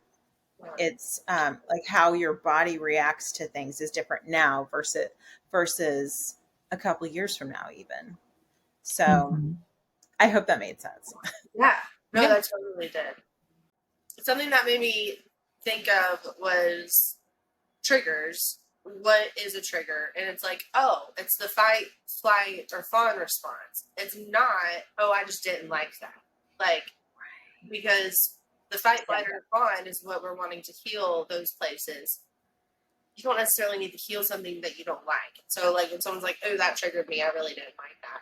It's like how your body reacts to things is different now versus a couple of years from now, even. So Mhm. I hope that made sense. Yeah, no, Yeah. that totally did. Something that made me think of was triggers. What is a trigger? And it's like, oh, it's the fight, flight, or fawn response. It's not, oh, I just didn't like that. Like, because the fight, Yeah. flight, or fawn is what we're wanting to heal those places. You don't necessarily need to heal something that you don't like. So, like, when someone's like, oh, that triggered me, I really didn't like that.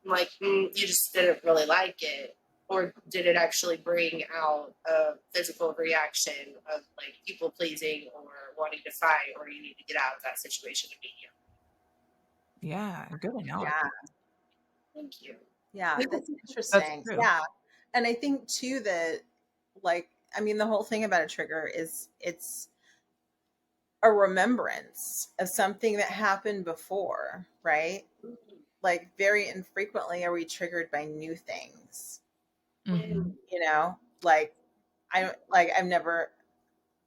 I'm like, you just didn't really like it. Or did it actually bring out a physical reaction of like people pleasing or wanting to fight, or you need to get out of that situation immediately? Yeah. Good Yeah. analogy. Thank you. Yeah. That's That's interesting. true. Yeah. And I think too that like, I mean, the whole thing about a trigger is it's a remembrance of something that happened before, right? Like very infrequently are we triggered by new things, Hmm. you know? Like I've never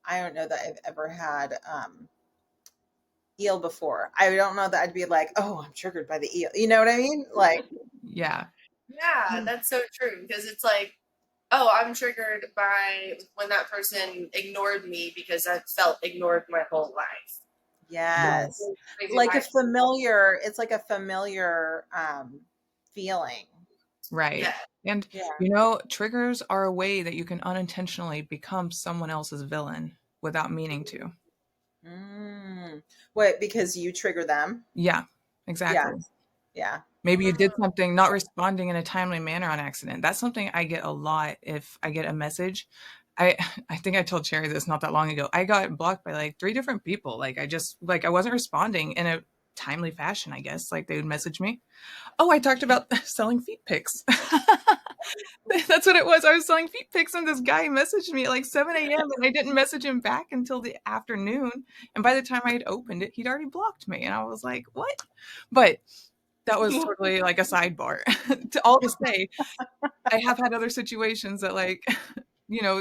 I don't know that I've ever had eel before. I don't know that I'd be like, "Oh, I'm triggered by the eel." You know what I mean? Like Yeah. Yeah, that's so true because it's like, oh, I'm triggered by when that person ignored me because I felt ignored my whole life. Right. yes. Maybe Like a my familiar, it's like a familiar feeling. Right. yeah, And, Yeah. triggers are a way that you can unintentionally become someone else's villain without meaning to. Mm. What, because you trigger them? Yeah, Yeah. exactly. Yeah. Maybe you did something not responding in a timely manner on accident. That's something I get a lot if I get a message. I I think I told Cherry this not that long ago. I got blocked by like three different people. Like I wasn't responding in a timely fashion, I guess. Like they would message me. Oh, I talked about selling feet pics. That's what it was. I was selling feet pics and this guy messaged me at like 7 a.m. and I didn't message him back until the afternoon. And by the time I had opened it, he'd already blocked me. And I was like, what? But that was totally like a sidebar. To all to say, I have had other situations that like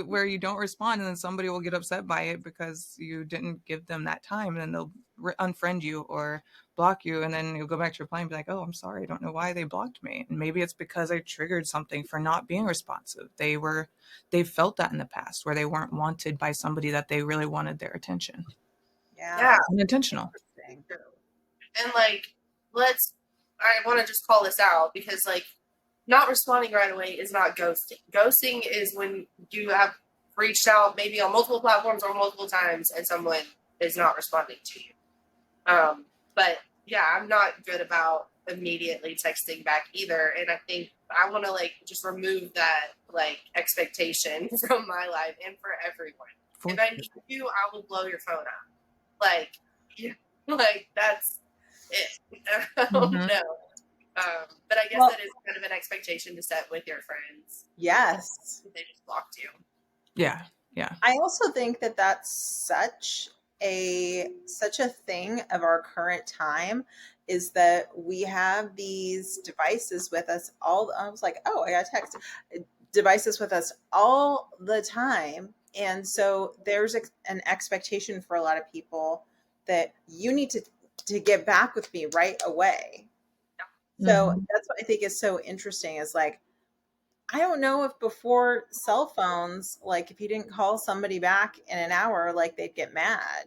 where you don't respond and then somebody will get upset by it because you didn't give them that time, and then they'll unfriend you or block you, and then you'll go back to reply and be like, oh, I'm sorry, I don't know why they blocked me. And maybe it's because I triggered something for not being responsive. They've felt that in the past where they weren't wanted by somebody that they really wanted their attention. Yeah. Yeah. Unintentional. Interesting. And like, I want to just call this out because like, not responding right away is not ghosting. Ghosting is when you have reached out maybe on multiple platforms or multiple times and someone is not responding to you. But yeah, I'm not good about immediately texting back either. And I think I want to like just remove that like expectation from my life and for everyone. For If I need you, I will blow your phone up. Like, yeah, like that's it. I don't hmm know. But I guess Well, that is kind of an expectation to set with your friends. yes. They just blocked you. Yeah. Yeah. I also think that that's such a thing of our current time is that we have these devices with us all. I was like, oh, I got a text. Devices with us all the time. And so there's an expectation for a lot of people that you need to get back with me right away. So hmm that's what I think is so interesting is like I don't know if before cell phones, like if you didn't call somebody back in an hour, like they'd get mad.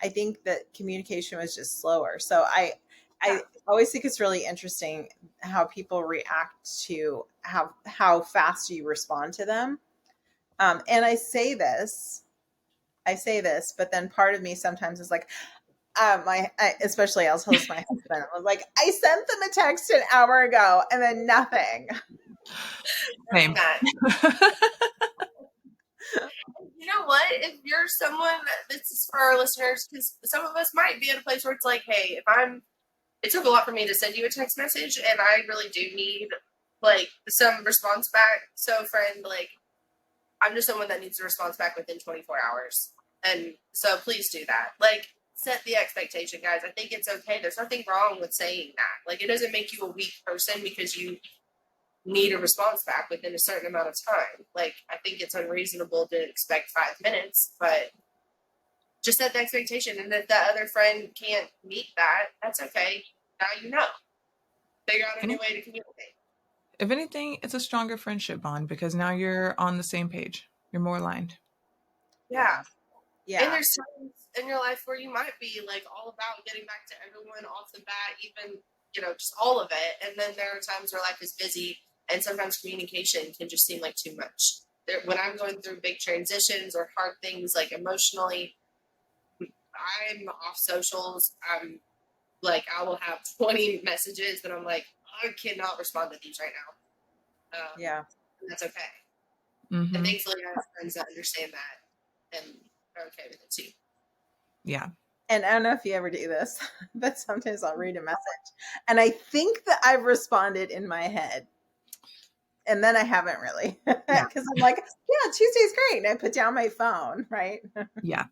I think that communication was just slower. So I always think it's really interesting how people react to how fast you respond to them. And I say this, but then part of me sometimes is like, especially I'll tell this to my husband. I was like, I sent them a text an hour ago and then nothing. Doing Same. that. You know what? If you're someone, this is for our listeners, because some of us might be at a place where it's like, hey, it took a lot for me to send you a text message, and I really do need like some response back. So, friend, like, I'm just someone that needs a response back within 24 hours. And so please do that. Like, set the expectation, guys. I think it's okay. There's nothing wrong with saying that. Like, it doesn't make you a weak person because you need a response back within a certain amount of time. Like, I think it's unreasonable to expect 5 minutes, but just set the expectation. And if that other friend can't meet that, that's okay. Now you know. Figure out a new way to communicate. If anything, it's a stronger friendship bond because now you're on the same page. You're more aligned. Yeah. Yeah. And Yeah. there's times in your life where you might be like all about getting back to everyone off the bat, even, just all of it. And then there are times where life is busy and sometimes communication can just seem like too much. When I'm going through big transitions or hard things like emotionally, I'm off socials. I'm like, I will have 20 messages that I'm like, I cannot respond to these right now. Yeah. And that's okay. And hmm thankfully, I have friends that understand that and are okay with it too. Yeah. And I don't know if you ever do this, but sometimes I'll read a message and I think that I've responded in my head. And then I haven't really Yeah. because I'm like, yeah, Tuesday's great. And I put down my phone, right? And Yeah.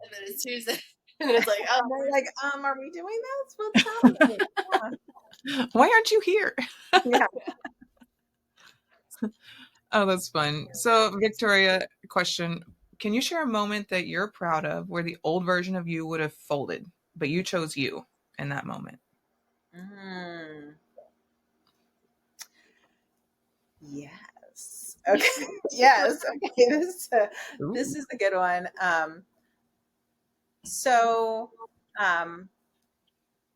And then it's Tuesday, and then it's like, oh, they're like, are we doing this? What's happening? Why aren't you here? Yeah. Oh, that's fun. So, Victoria, question. Can you share a moment that you're proud of where the old version of you would have folded, but you chose you in that moment? Mm, yes. Okay. Yes. Okay. This Ooh. is a good one. So um,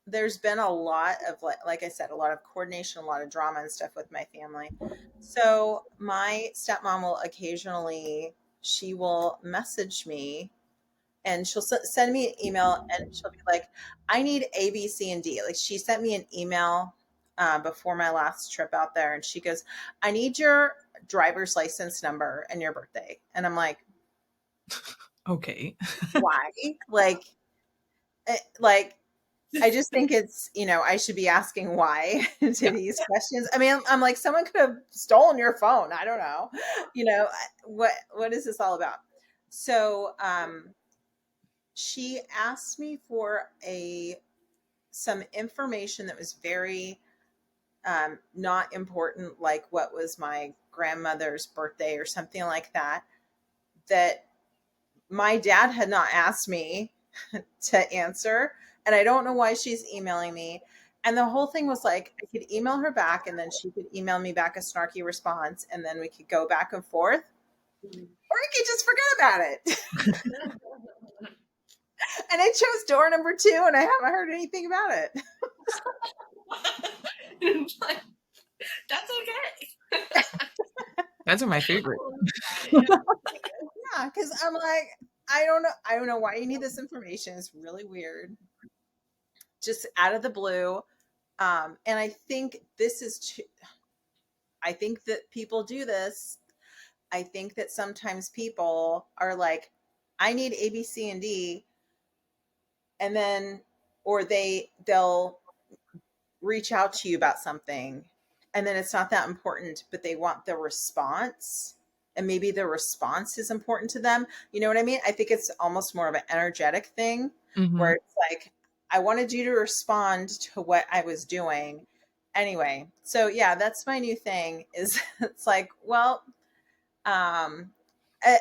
there's been a lot of like I said, a lot of coordination, a lot of drama and stuff with my family. So my stepmom will occasionally she will message me and she'll send me an email and she'll be like, I need A, B, C, and D. Like she sent me an email before my last trip out there and she goes, I need your driver's license number and your birthday. And I'm like, Okay. why? Like I just think it's, I should be asking why to Yeah. these questions. I mean, I'm like, someone could have stolen your phone. I don't know. What is this all about? So, she asked me for some information that was very not important, like what was my grandmother's birthday or something like that, that my dad had not asked me to answer. And I don't know why she's emailing me. And the whole thing was like, I could email her back and then she could email me back a snarky response and then we could go back and forth, or I could just forget about it. And I chose door number 2 and I haven't heard anything about it. Like, that's okay. Those are my favorite. Yeah, because I'm like, I don't know why you need this information. It's really weird. Just out of the blue. And I think I think that people do this. I think that sometimes people are like, I need A, B, C, and D, and then, or they'll reach out to you about something, and then it's not that important, but they want the response, and maybe the response is important to them. You know what I mean? I think it's almost more of an energetic thing Mm-hmm. where it's like, I wanted you to respond to what I was doing. Anyway, so yeah, that's my new thing is it's like, well, um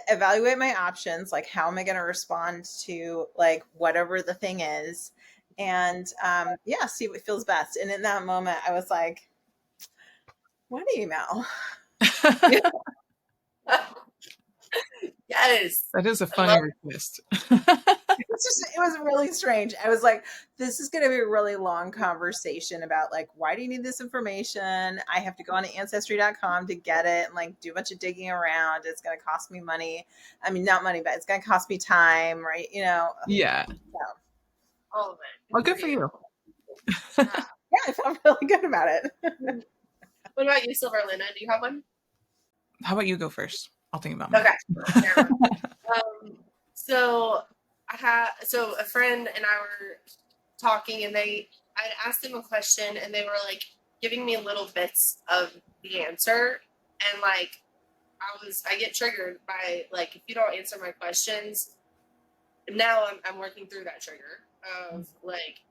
evaluate my options, like how am I going to respond to like whatever the thing is, and yeah, see what feels best. And in that moment I was like, what email? Yeah. Yes. That is a I love funny request. It's just, it was really strange. I was like, this is going to be a really long conversation about like, why do you need this information? I have to go on to ancestry.com to get it and like do a bunch of digging around. It's going to cost me money. I mean, not money, but it's going to cost me time, right? You know, Yeah. so, all of it. Well, Good good for for you. you. Yeah. yeah, I felt really good about it. What about you, Silver Luna? Do you have one? How about you go first? I'll think about mine. Okay. Never mind. So so a friend and I were talking, and I asked them a question, and they were like giving me little bits of the answer, and like I get triggered by like if you don't answer my questions. Now I'm working through that trigger of like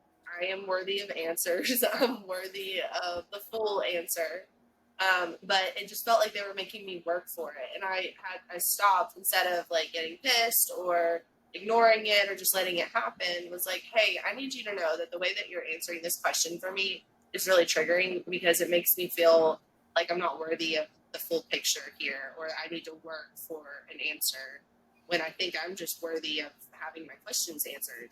I am worthy of answers. I'm worthy of the full answer. But it just felt like they were making me work for it, and I stopped instead of like getting pissed or ignoring it or just letting it happen. Was like, hey, I need you to know that the way that you're answering this question for me is really triggering because it makes me feel like I'm not worthy of the full picture here, or I need to work for an answer when I think I'm just worthy of having my questions answered.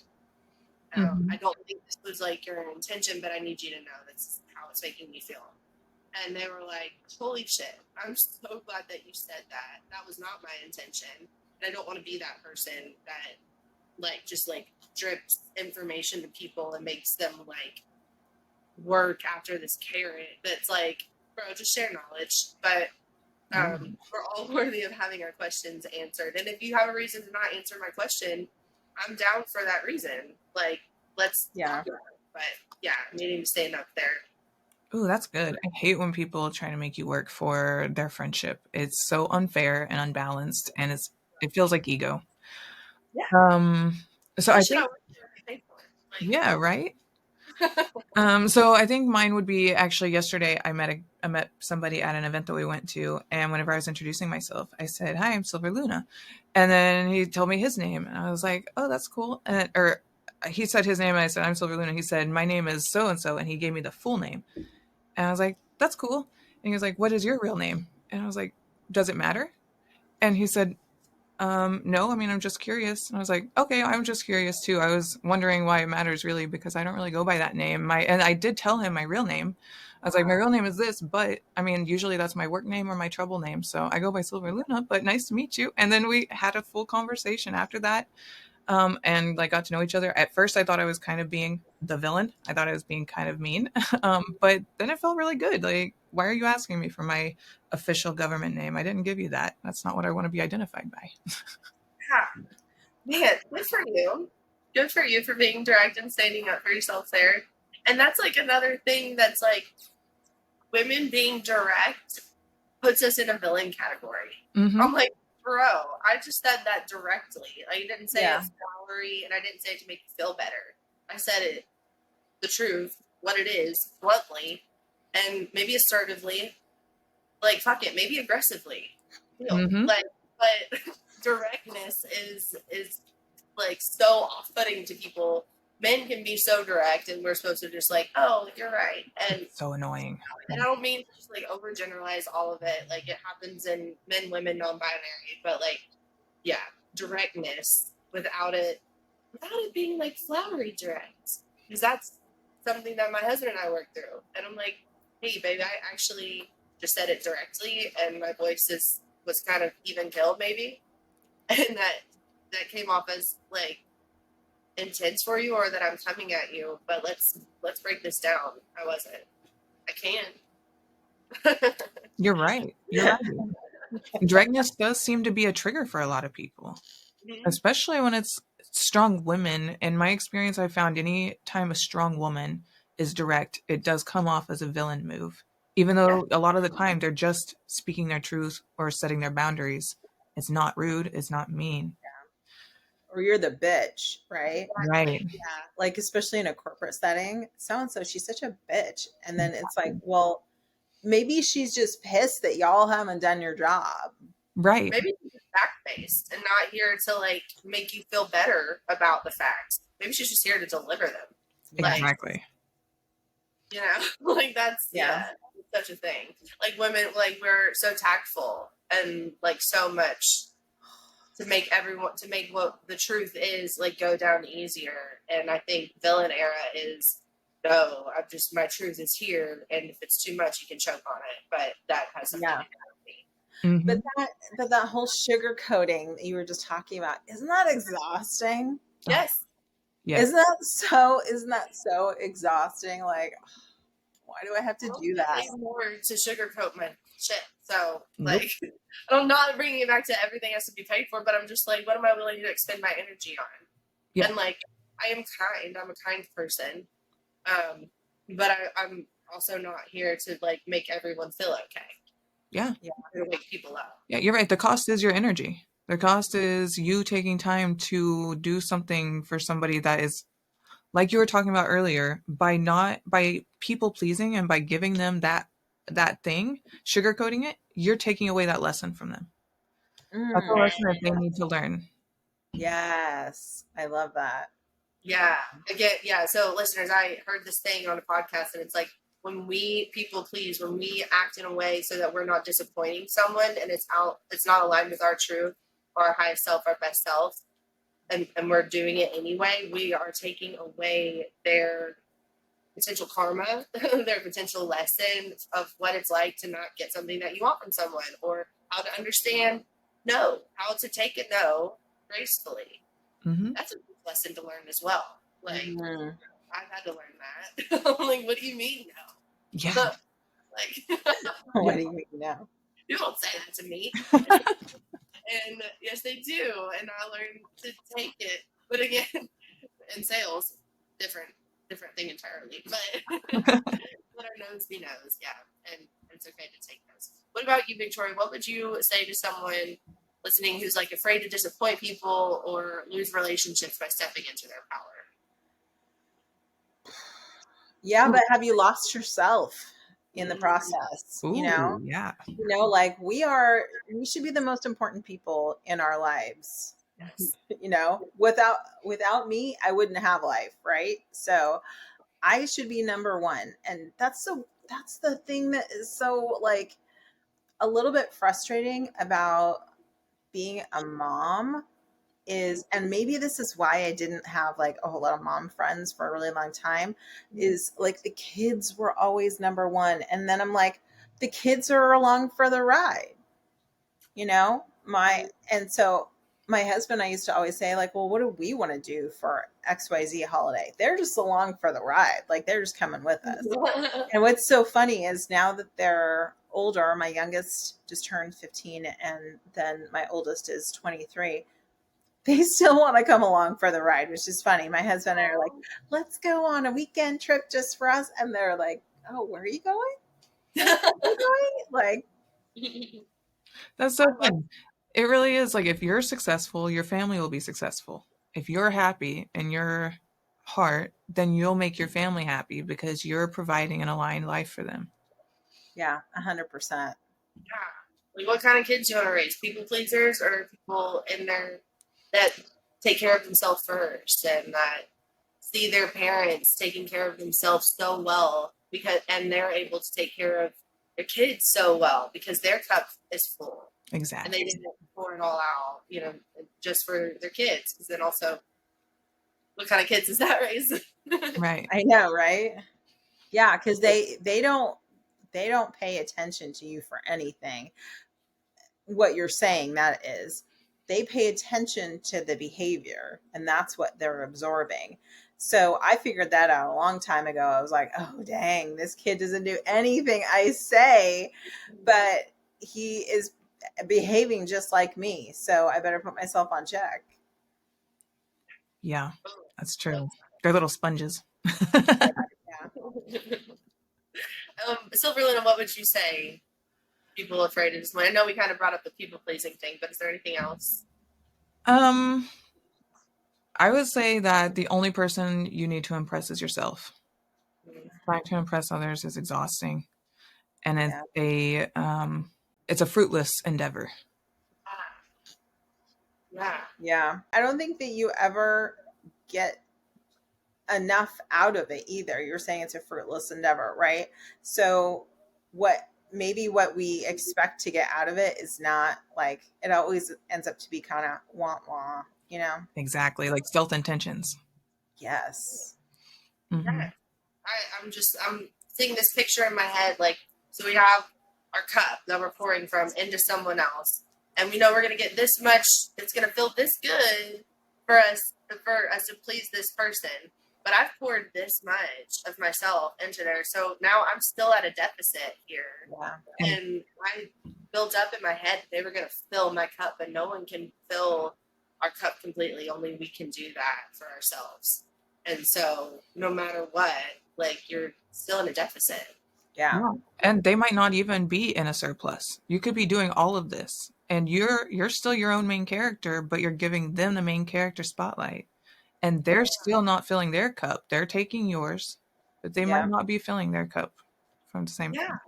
Mm-hmm. I don't think this was like your intention, but I need you to know that's how it's making me feel. And they were like, holy shit, I'm so glad that you said that. That was not my intention. And I don't want to be that person that like just like drips information to people and makes them like work after this carrot that's like, bro, just share knowledge. But we're all worthy of having our questions answered. And if you have a reason to not answer my question, I'm down for that reason. Like, let's Yeah. talk about it. But yeah, needing to stand up there. Ooh, that's good. I hate when people try to make you work for their friendship. It's so unfair and unbalanced, and it feels like ego. Yeah. Um, so Why I should I think, work for it? Pay for it? yeah, right. So I think mine would be actually yesterday. I met somebody at an event that we went to, and whenever I was introducing myself, I said, "Hi, I'm Silver Luna," and then he told me his name, and I was like, "Oh, that's cool." And or he said his name, and I said, "I'm Silver Luna." He said, "My name is so and so," and he gave me the full name, and I was like, "That's cool." And he was like, "What is your real name?" And I was like, "Does it matter?" And he said, no, I mean, I'm just curious. And I was like, okay, I'm just curious too. I was wondering why it matters really because I don't really go by that name. And I did tell him my real name. I was like, my real name is this, but I mean, usually that's my work name or my trouble name. So I go by Silver Luna, but nice to meet you. And then we had a full conversation after that. And like got to know each other. At first, I thought I was kind of being the villain. I thought I was being kind of mean. But then it felt really good. Like, why are you asking me for my official government name? I didn't give you that. That's not what I want to be identified by. Yeah. Man, good for you. Good for you for being direct and standing up for yourself there. And that's like another thing that's like women being direct puts us in a villain category. Mm-hmm. I'm like, bro, I just said that directly. I didn't say it Yeah. flowery and I didn't say it to make you feel better. I said it the truth, what it is, bluntly, and maybe assertively. like fuck it, maybe aggressively. Feel Mm-hmm. like, but directness is like so off-putting to people. Men can be so direct, and we're supposed to just like, oh, you're right, and So annoying. I don't mean to just like overgeneralize all of it. Like it happens in men, women, non-binary, but like, yeah, directness without it being like flowery direct, because that's something that my husband and I work through. And I'm like, hey, baby, I actually just said it directly, and my voice is was kind of even killed, maybe, and that came off as like intense for you, or that I'm coming at you. But let's break this down. I wasn't. I can. You're right. You're right. Directness does seem to be a trigger for a lot of people, Mhm. especially when it's strong women. In my experience, I found any time a strong woman is direct, it does come off as a villain move. Even Yeah. though a lot of the time they're just speaking their truth or setting their boundaries. It's not rude, it's not mean. Or you're the bitch, right? Right. Exactly. Yeah. Like, especially in a corporate setting, so and so, she's such a bitch. And then it's like, well, maybe she's just pissed that y'all haven't done your job. Right. Maybe she's just fact based and not here to like make you feel better about the facts. Maybe she's just here to deliver them. Like, Yes. Exactly. you know, like that's Yeah. such a thing. Like women, like we're so tactful and like so much to make what the truth is like go down easier. And I think villain era is no, I'm just my truth is here, and if it's too much, you can choke on it. But that has something to Yeah. do with me. But Hmm. that whole sugar coating that you were just talking about, isn't that exhausting? Oh, Yes, yes. Isn't that so exhausting? Like, why do I have I to don't do get that? paid more to sugarcoat my shit. So Nope. like, I'm not bringing it back to everything has to be paid for, but I'm just like, what am I willing to expend my energy on? Yeah. And like, I am kind. I'm a kind person. Um, but I'm also not here to like make everyone feel okay Yeah. Yeah. or wake people up. Yeah, you're right. The cost is your energy. The cost is you taking time to do something for somebody that is, like you were talking about earlier, by people pleasing and by giving them that thing, sugarcoating it, you're taking away that lesson from them. That's a Mm, lesson that they need to learn. yes. I love that. Yeah. Again, yeah. So listeners, I heard this thing on a podcast, and it's like when we people please, when we act in a way so that we're not disappointing someone, and it's not aligned with our truth or our highest self, our best self, and we're doing it anyway, we are taking away their potential karma, their potential lesson of what it's like to not get something that you want from someone, or how to understand no, how to take a no gracefully. Hmm. That's a lesson to learn as well. Like Mm. I've had to learn that. Like, what do you mean Yeah. no? Like What Yeah. do you mean now? you don't say that to me. And yes, they do. And I learned to take it. But again, in sales, different different thing entirely. But let our nose be nose, yeah. And it's okay to take those. What about you, Victoria? What would you say to someone listening who's like afraid to disappoint people or lose relationships by stepping into their power? Yeah, but have you lost yourself in the Mm-hmm. process? Ooh, yeah. Like we should be the most important people in our lives. Yes. Without me, I wouldn't have life, right? So I should be number one. And that's the thing that is so like a little bit frustrating about being a mom is, and maybe this is why I didn't have like a whole lot of mom friends for a really long time, is like the kids were always number one. And then I'm like, the kids are along for the ride, and so my husband, I used to always say, like, well, what do we want to do for XYZ holiday? They're just along for the ride. Like they're just coming with us. And what's so funny is now that they're older, my youngest just turned 15 and then my oldest is 23, they still want to come along for the ride, which is funny. My husband and I are like, let's go on a weekend trip just for us. And they're like, oh, where are you going? Where are you going? Like, That's so fun. It really is like if you're successful, your family will be successful. If you're happy in your heart, then you'll make your family happy because you're providing an aligned life for them. yeah, 100%. Yeah. Like, what kind of kids do you want to raise? People pleasers or people in there that take care of themselves first and that see their parents taking care of themselves so well because and they're able to take care of their kids so well because their cup is full and they Exactly. didn't pour it all out, just for their kids. Because then also, what kind of kids is that raising? Right. I know, right? Yeah, because they don't pay attention to you for anything. What you're saying, that is, they pay attention to the behavior, and that's what they're absorbing. So I figured that out a long time ago. I was like, oh dang, this kid doesn't do anything I say, but he is behaving just like me. So I better put myself on check. Yeah, that's true. They're little sponges. Yeah. Silverlina, what would you say people afraid of discipline? I know we kind of brought up the people pleasing thing, but is there anything else? um, I would say that the only person you need to impress is yourself. Mm, Trying to impress others is exhausting, and Yeah. it's a fruitless endeavor. yeah, Yeah. I don't think that you ever get enough out of it either. You're saying it's a fruitless endeavor, right? So what we expect to get out of it is not like, it always ends up to be kind of wah wah, you know? Exactly, like stealth intentions. Yes. Hmm. yeah. I'm seeing this picture in my head. Like, so we have our cup that we're pouring from into someone else, and we know we're gonna get this much. It's gonna feel this good for us to please this person. But I've poured this much of myself into there, so now I'm still at a deficit here. Yeah. And And I built up in my head they were going to fill my cup, and no one can fill our cup completely. Only we can do that for ourselves. And so, no matter what, like, you're still in a deficit. Yeah. yeah, and they might not even be in a surplus. You could be doing all of this, and you're still your own main character, but you're giving them the main character spotlight, and they're still not filling their cup. They're taking yours, but they might Yeah. not be filling their cup from the same Yeah. thing.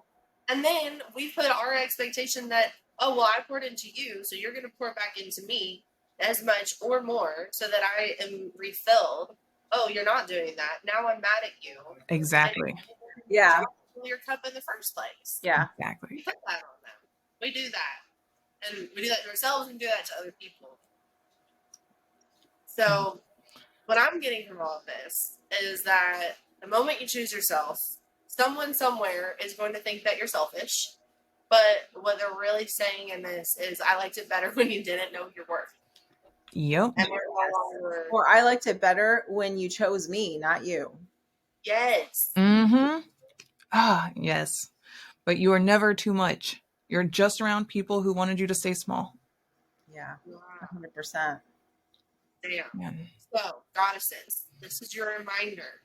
And then we put our expectation that, oh, well, I poured into you, so you're going to pour back into me as much or more so that I am refilled. Oh, you're not doing that. Now I'm mad at you. And Exactly. Yeah. try to fill your cup in the first place. Yeah. Exactly. We put that on them. We do that. And we do that to ourselves and do that to other people. So, what I'm getting from all of this is that the moment you choose yourself, someone somewhere is going to think that you're selfish. But what they're really saying in this is, I liked it better when you didn't know your worth. Yep. And they're no longer, Or I liked it better when you chose me, not you. yes. Mm-hmm. Ah, yes. But you are never too much. You're just around people who wanted you to stay small. Yeah. Wow. 100%. Damn. Man. So, goddesses, this is your reminder.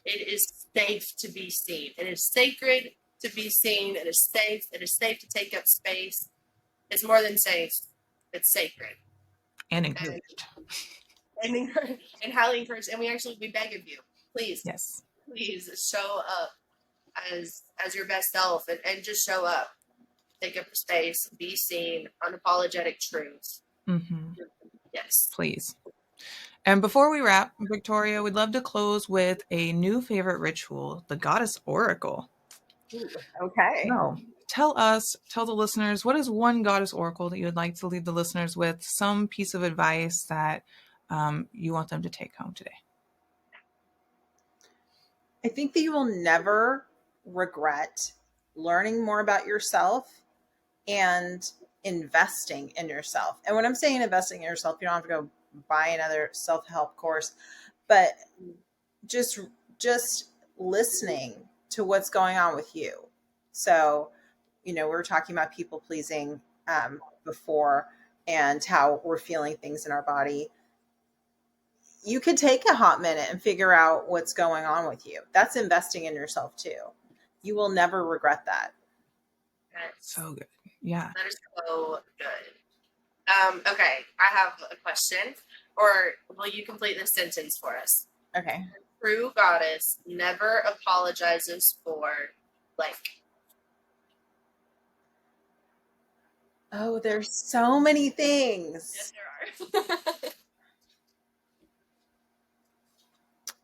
It is safe to be seen. It is sacred to be seen. It is safe. It is safe to take up space. It's more than safe. It's sacred. And And encouraged. and highly encouraged. And we beg of you, please, Yes. please show up as your best self and just show up. Take up space, be seen, unapologetic truth. Mm-hmm. Yes. Please. And before we wrap, Victoria, we'd love to close with a new favorite ritual, the Goddess Oracle. Ooh, okay. No. Tell the listeners, what is one Goddess Oracle that you would like to leave the listeners with? Some piece of advice that you want them to take home today. I think that you will never regret learning more about yourself and investing in yourself. And when I'm saying investing in yourself, you don't have to go buy another self-help course, but just just listening to what's going on with you. So, we were talking about people pleasing before, and how we're feeling things in our body. You could take a hot minute and figure out what's going on with you. That's investing in yourself too. You will never regret that. That's, So good. Yeah. that is so good. Okay, I have a question. Or will you complete this sentence for us? Okay. True goddess never apologizes for blank. Oh, there's so many Yes, things. there are.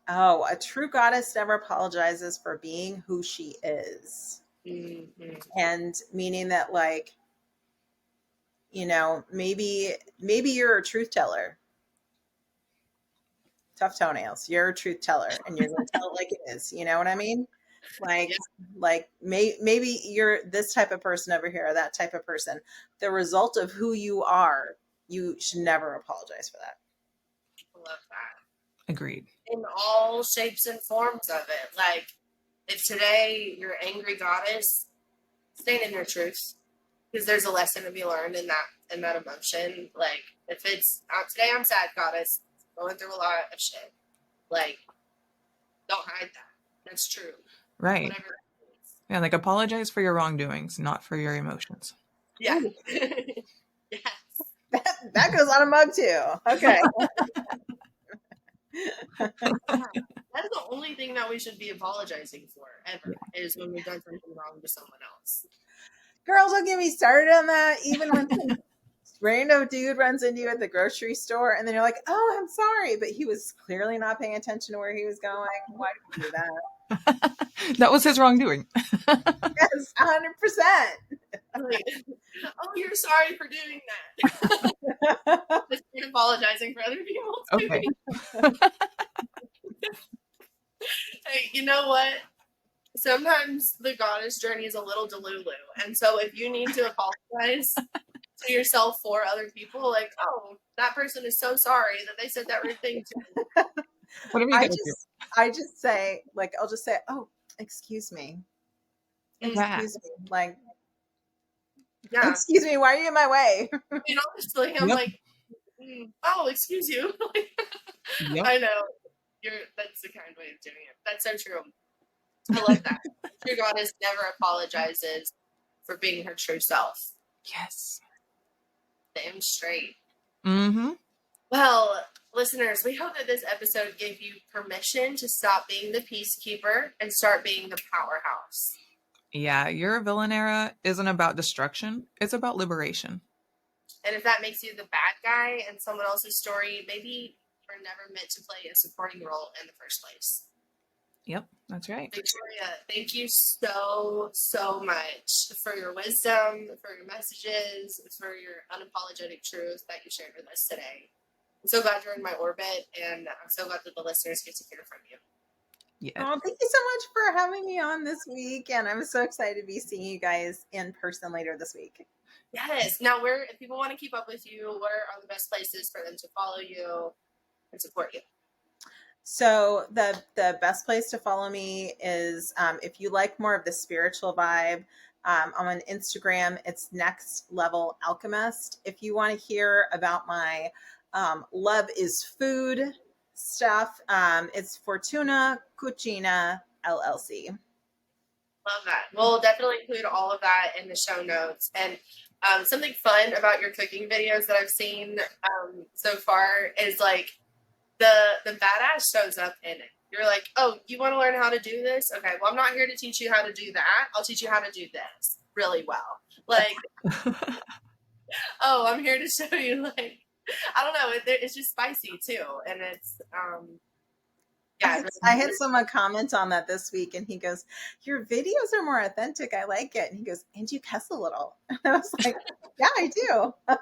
Oh, a true goddess never apologizes for being who she is. Mhm. And meaning that, like, maybe you're a truth teller. Tough toenails. You're a truth teller and you're going to tell it like it is. You know what I mean? Yeah, Maybe you're this type of person over here, or that type of person. The result of who you are, you should never apologize for that. I love that. Agreed. In all shapes and forms of it. Like, if today you're angry goddess, stand in your truth. Because there's a lesson to be learned in that emotion. Like, if it's today I'm sad goddess, going through a lot of shit. Like, don't hide that. That's true. Right. Whatever that is. Yeah, like apologize for your wrongdoings, not for your emotions. Yeah. Ooh, Yes. that goes on a mug too. Okay. Yeah. That's the only thing that we should be apologizing for ever Yeah. is when we've done something wrong to someone else. Girls, don't get me started on that. Even when some random dude runs into you at the grocery store and then you're like, oh, I'm sorry. But he was clearly not paying attention to where he was going. Why did you do that? That was his wrongdoing. Yes, 100%. Like, oh, you're sorry for doing that. Just apologizing for other people Okay. too. Hey, you know what? Sometimes the goddess journey is a little delulu. And so if you need to apologize to yourself for other people, like, oh, that person is so sorry that they said that rude thing to me. Whatever you I gotta do. just I just say, like, I'll just say, oh, excuse me. Mm, Yeah. Excuse me. Like, yeah. excuse me, why are you in my way? And honestly, I'm Yep. like, oh, excuse you. Yep. I know. That's the kind way of doing it. That's so true. I love that. True goddess never apologizes for being her true self. Yes. Damn straight. Mm-hmm. Well, listeners, we hope that this episode gave you permission to stop being the peacekeeper and start being the powerhouse. Yeah, your villain era isn't about destruction, it's about liberation. And if that makes you the bad guy in someone else's story, maybe you're never meant to play a supporting role in the first place. Yep, that's right. Victoria, thank you so, so much for your wisdom, for your messages, for your unapologetic truth that you shared with us today. I'm so glad you're in my orbit, and I'm so glad that the listeners get to hear from you. Yes. Oh, thank you so much for having me on this week. And I'm so excited to be seeing you guys in person later this week. Yes. Now, if people want to keep up with you, where are the best places for them to follow you and support you? So the best place to follow me is if you like more of the spiritual vibe. I'm on Instagram. It's Next Level Alchemist. If you want to hear about my love is food stuff, it's Fortuna Cucina LLC. Love that. We'll definitely include all of that in the show notes. And something fun about your cooking videos that I've seen so far is like the badass shows up in it. You're like, oh, you want to learn how to do this? Okay, well, I'm not here to teach you how to do that. I'll teach you how to do this really well. Like, oh, I'm here to show you, like, I don't know, it's just spicy too. And it's, yeah. I had someone comment on that this week, and he goes, "Your videos are more authentic. I like it." And he goes, "And you cuss a little." And I was like, "Yeah, I do."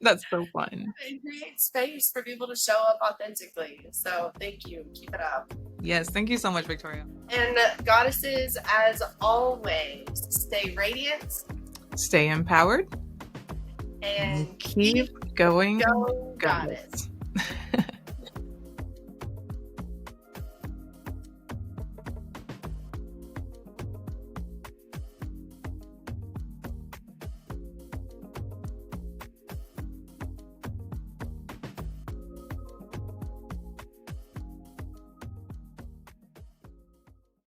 That's so fun. And create space for people to show up authentically. So thank you. Keep it up. Yes, thank you so much, Victoria. And goddesses, as always, stay radiant Stay empowered and keep going, going goddess. goddess.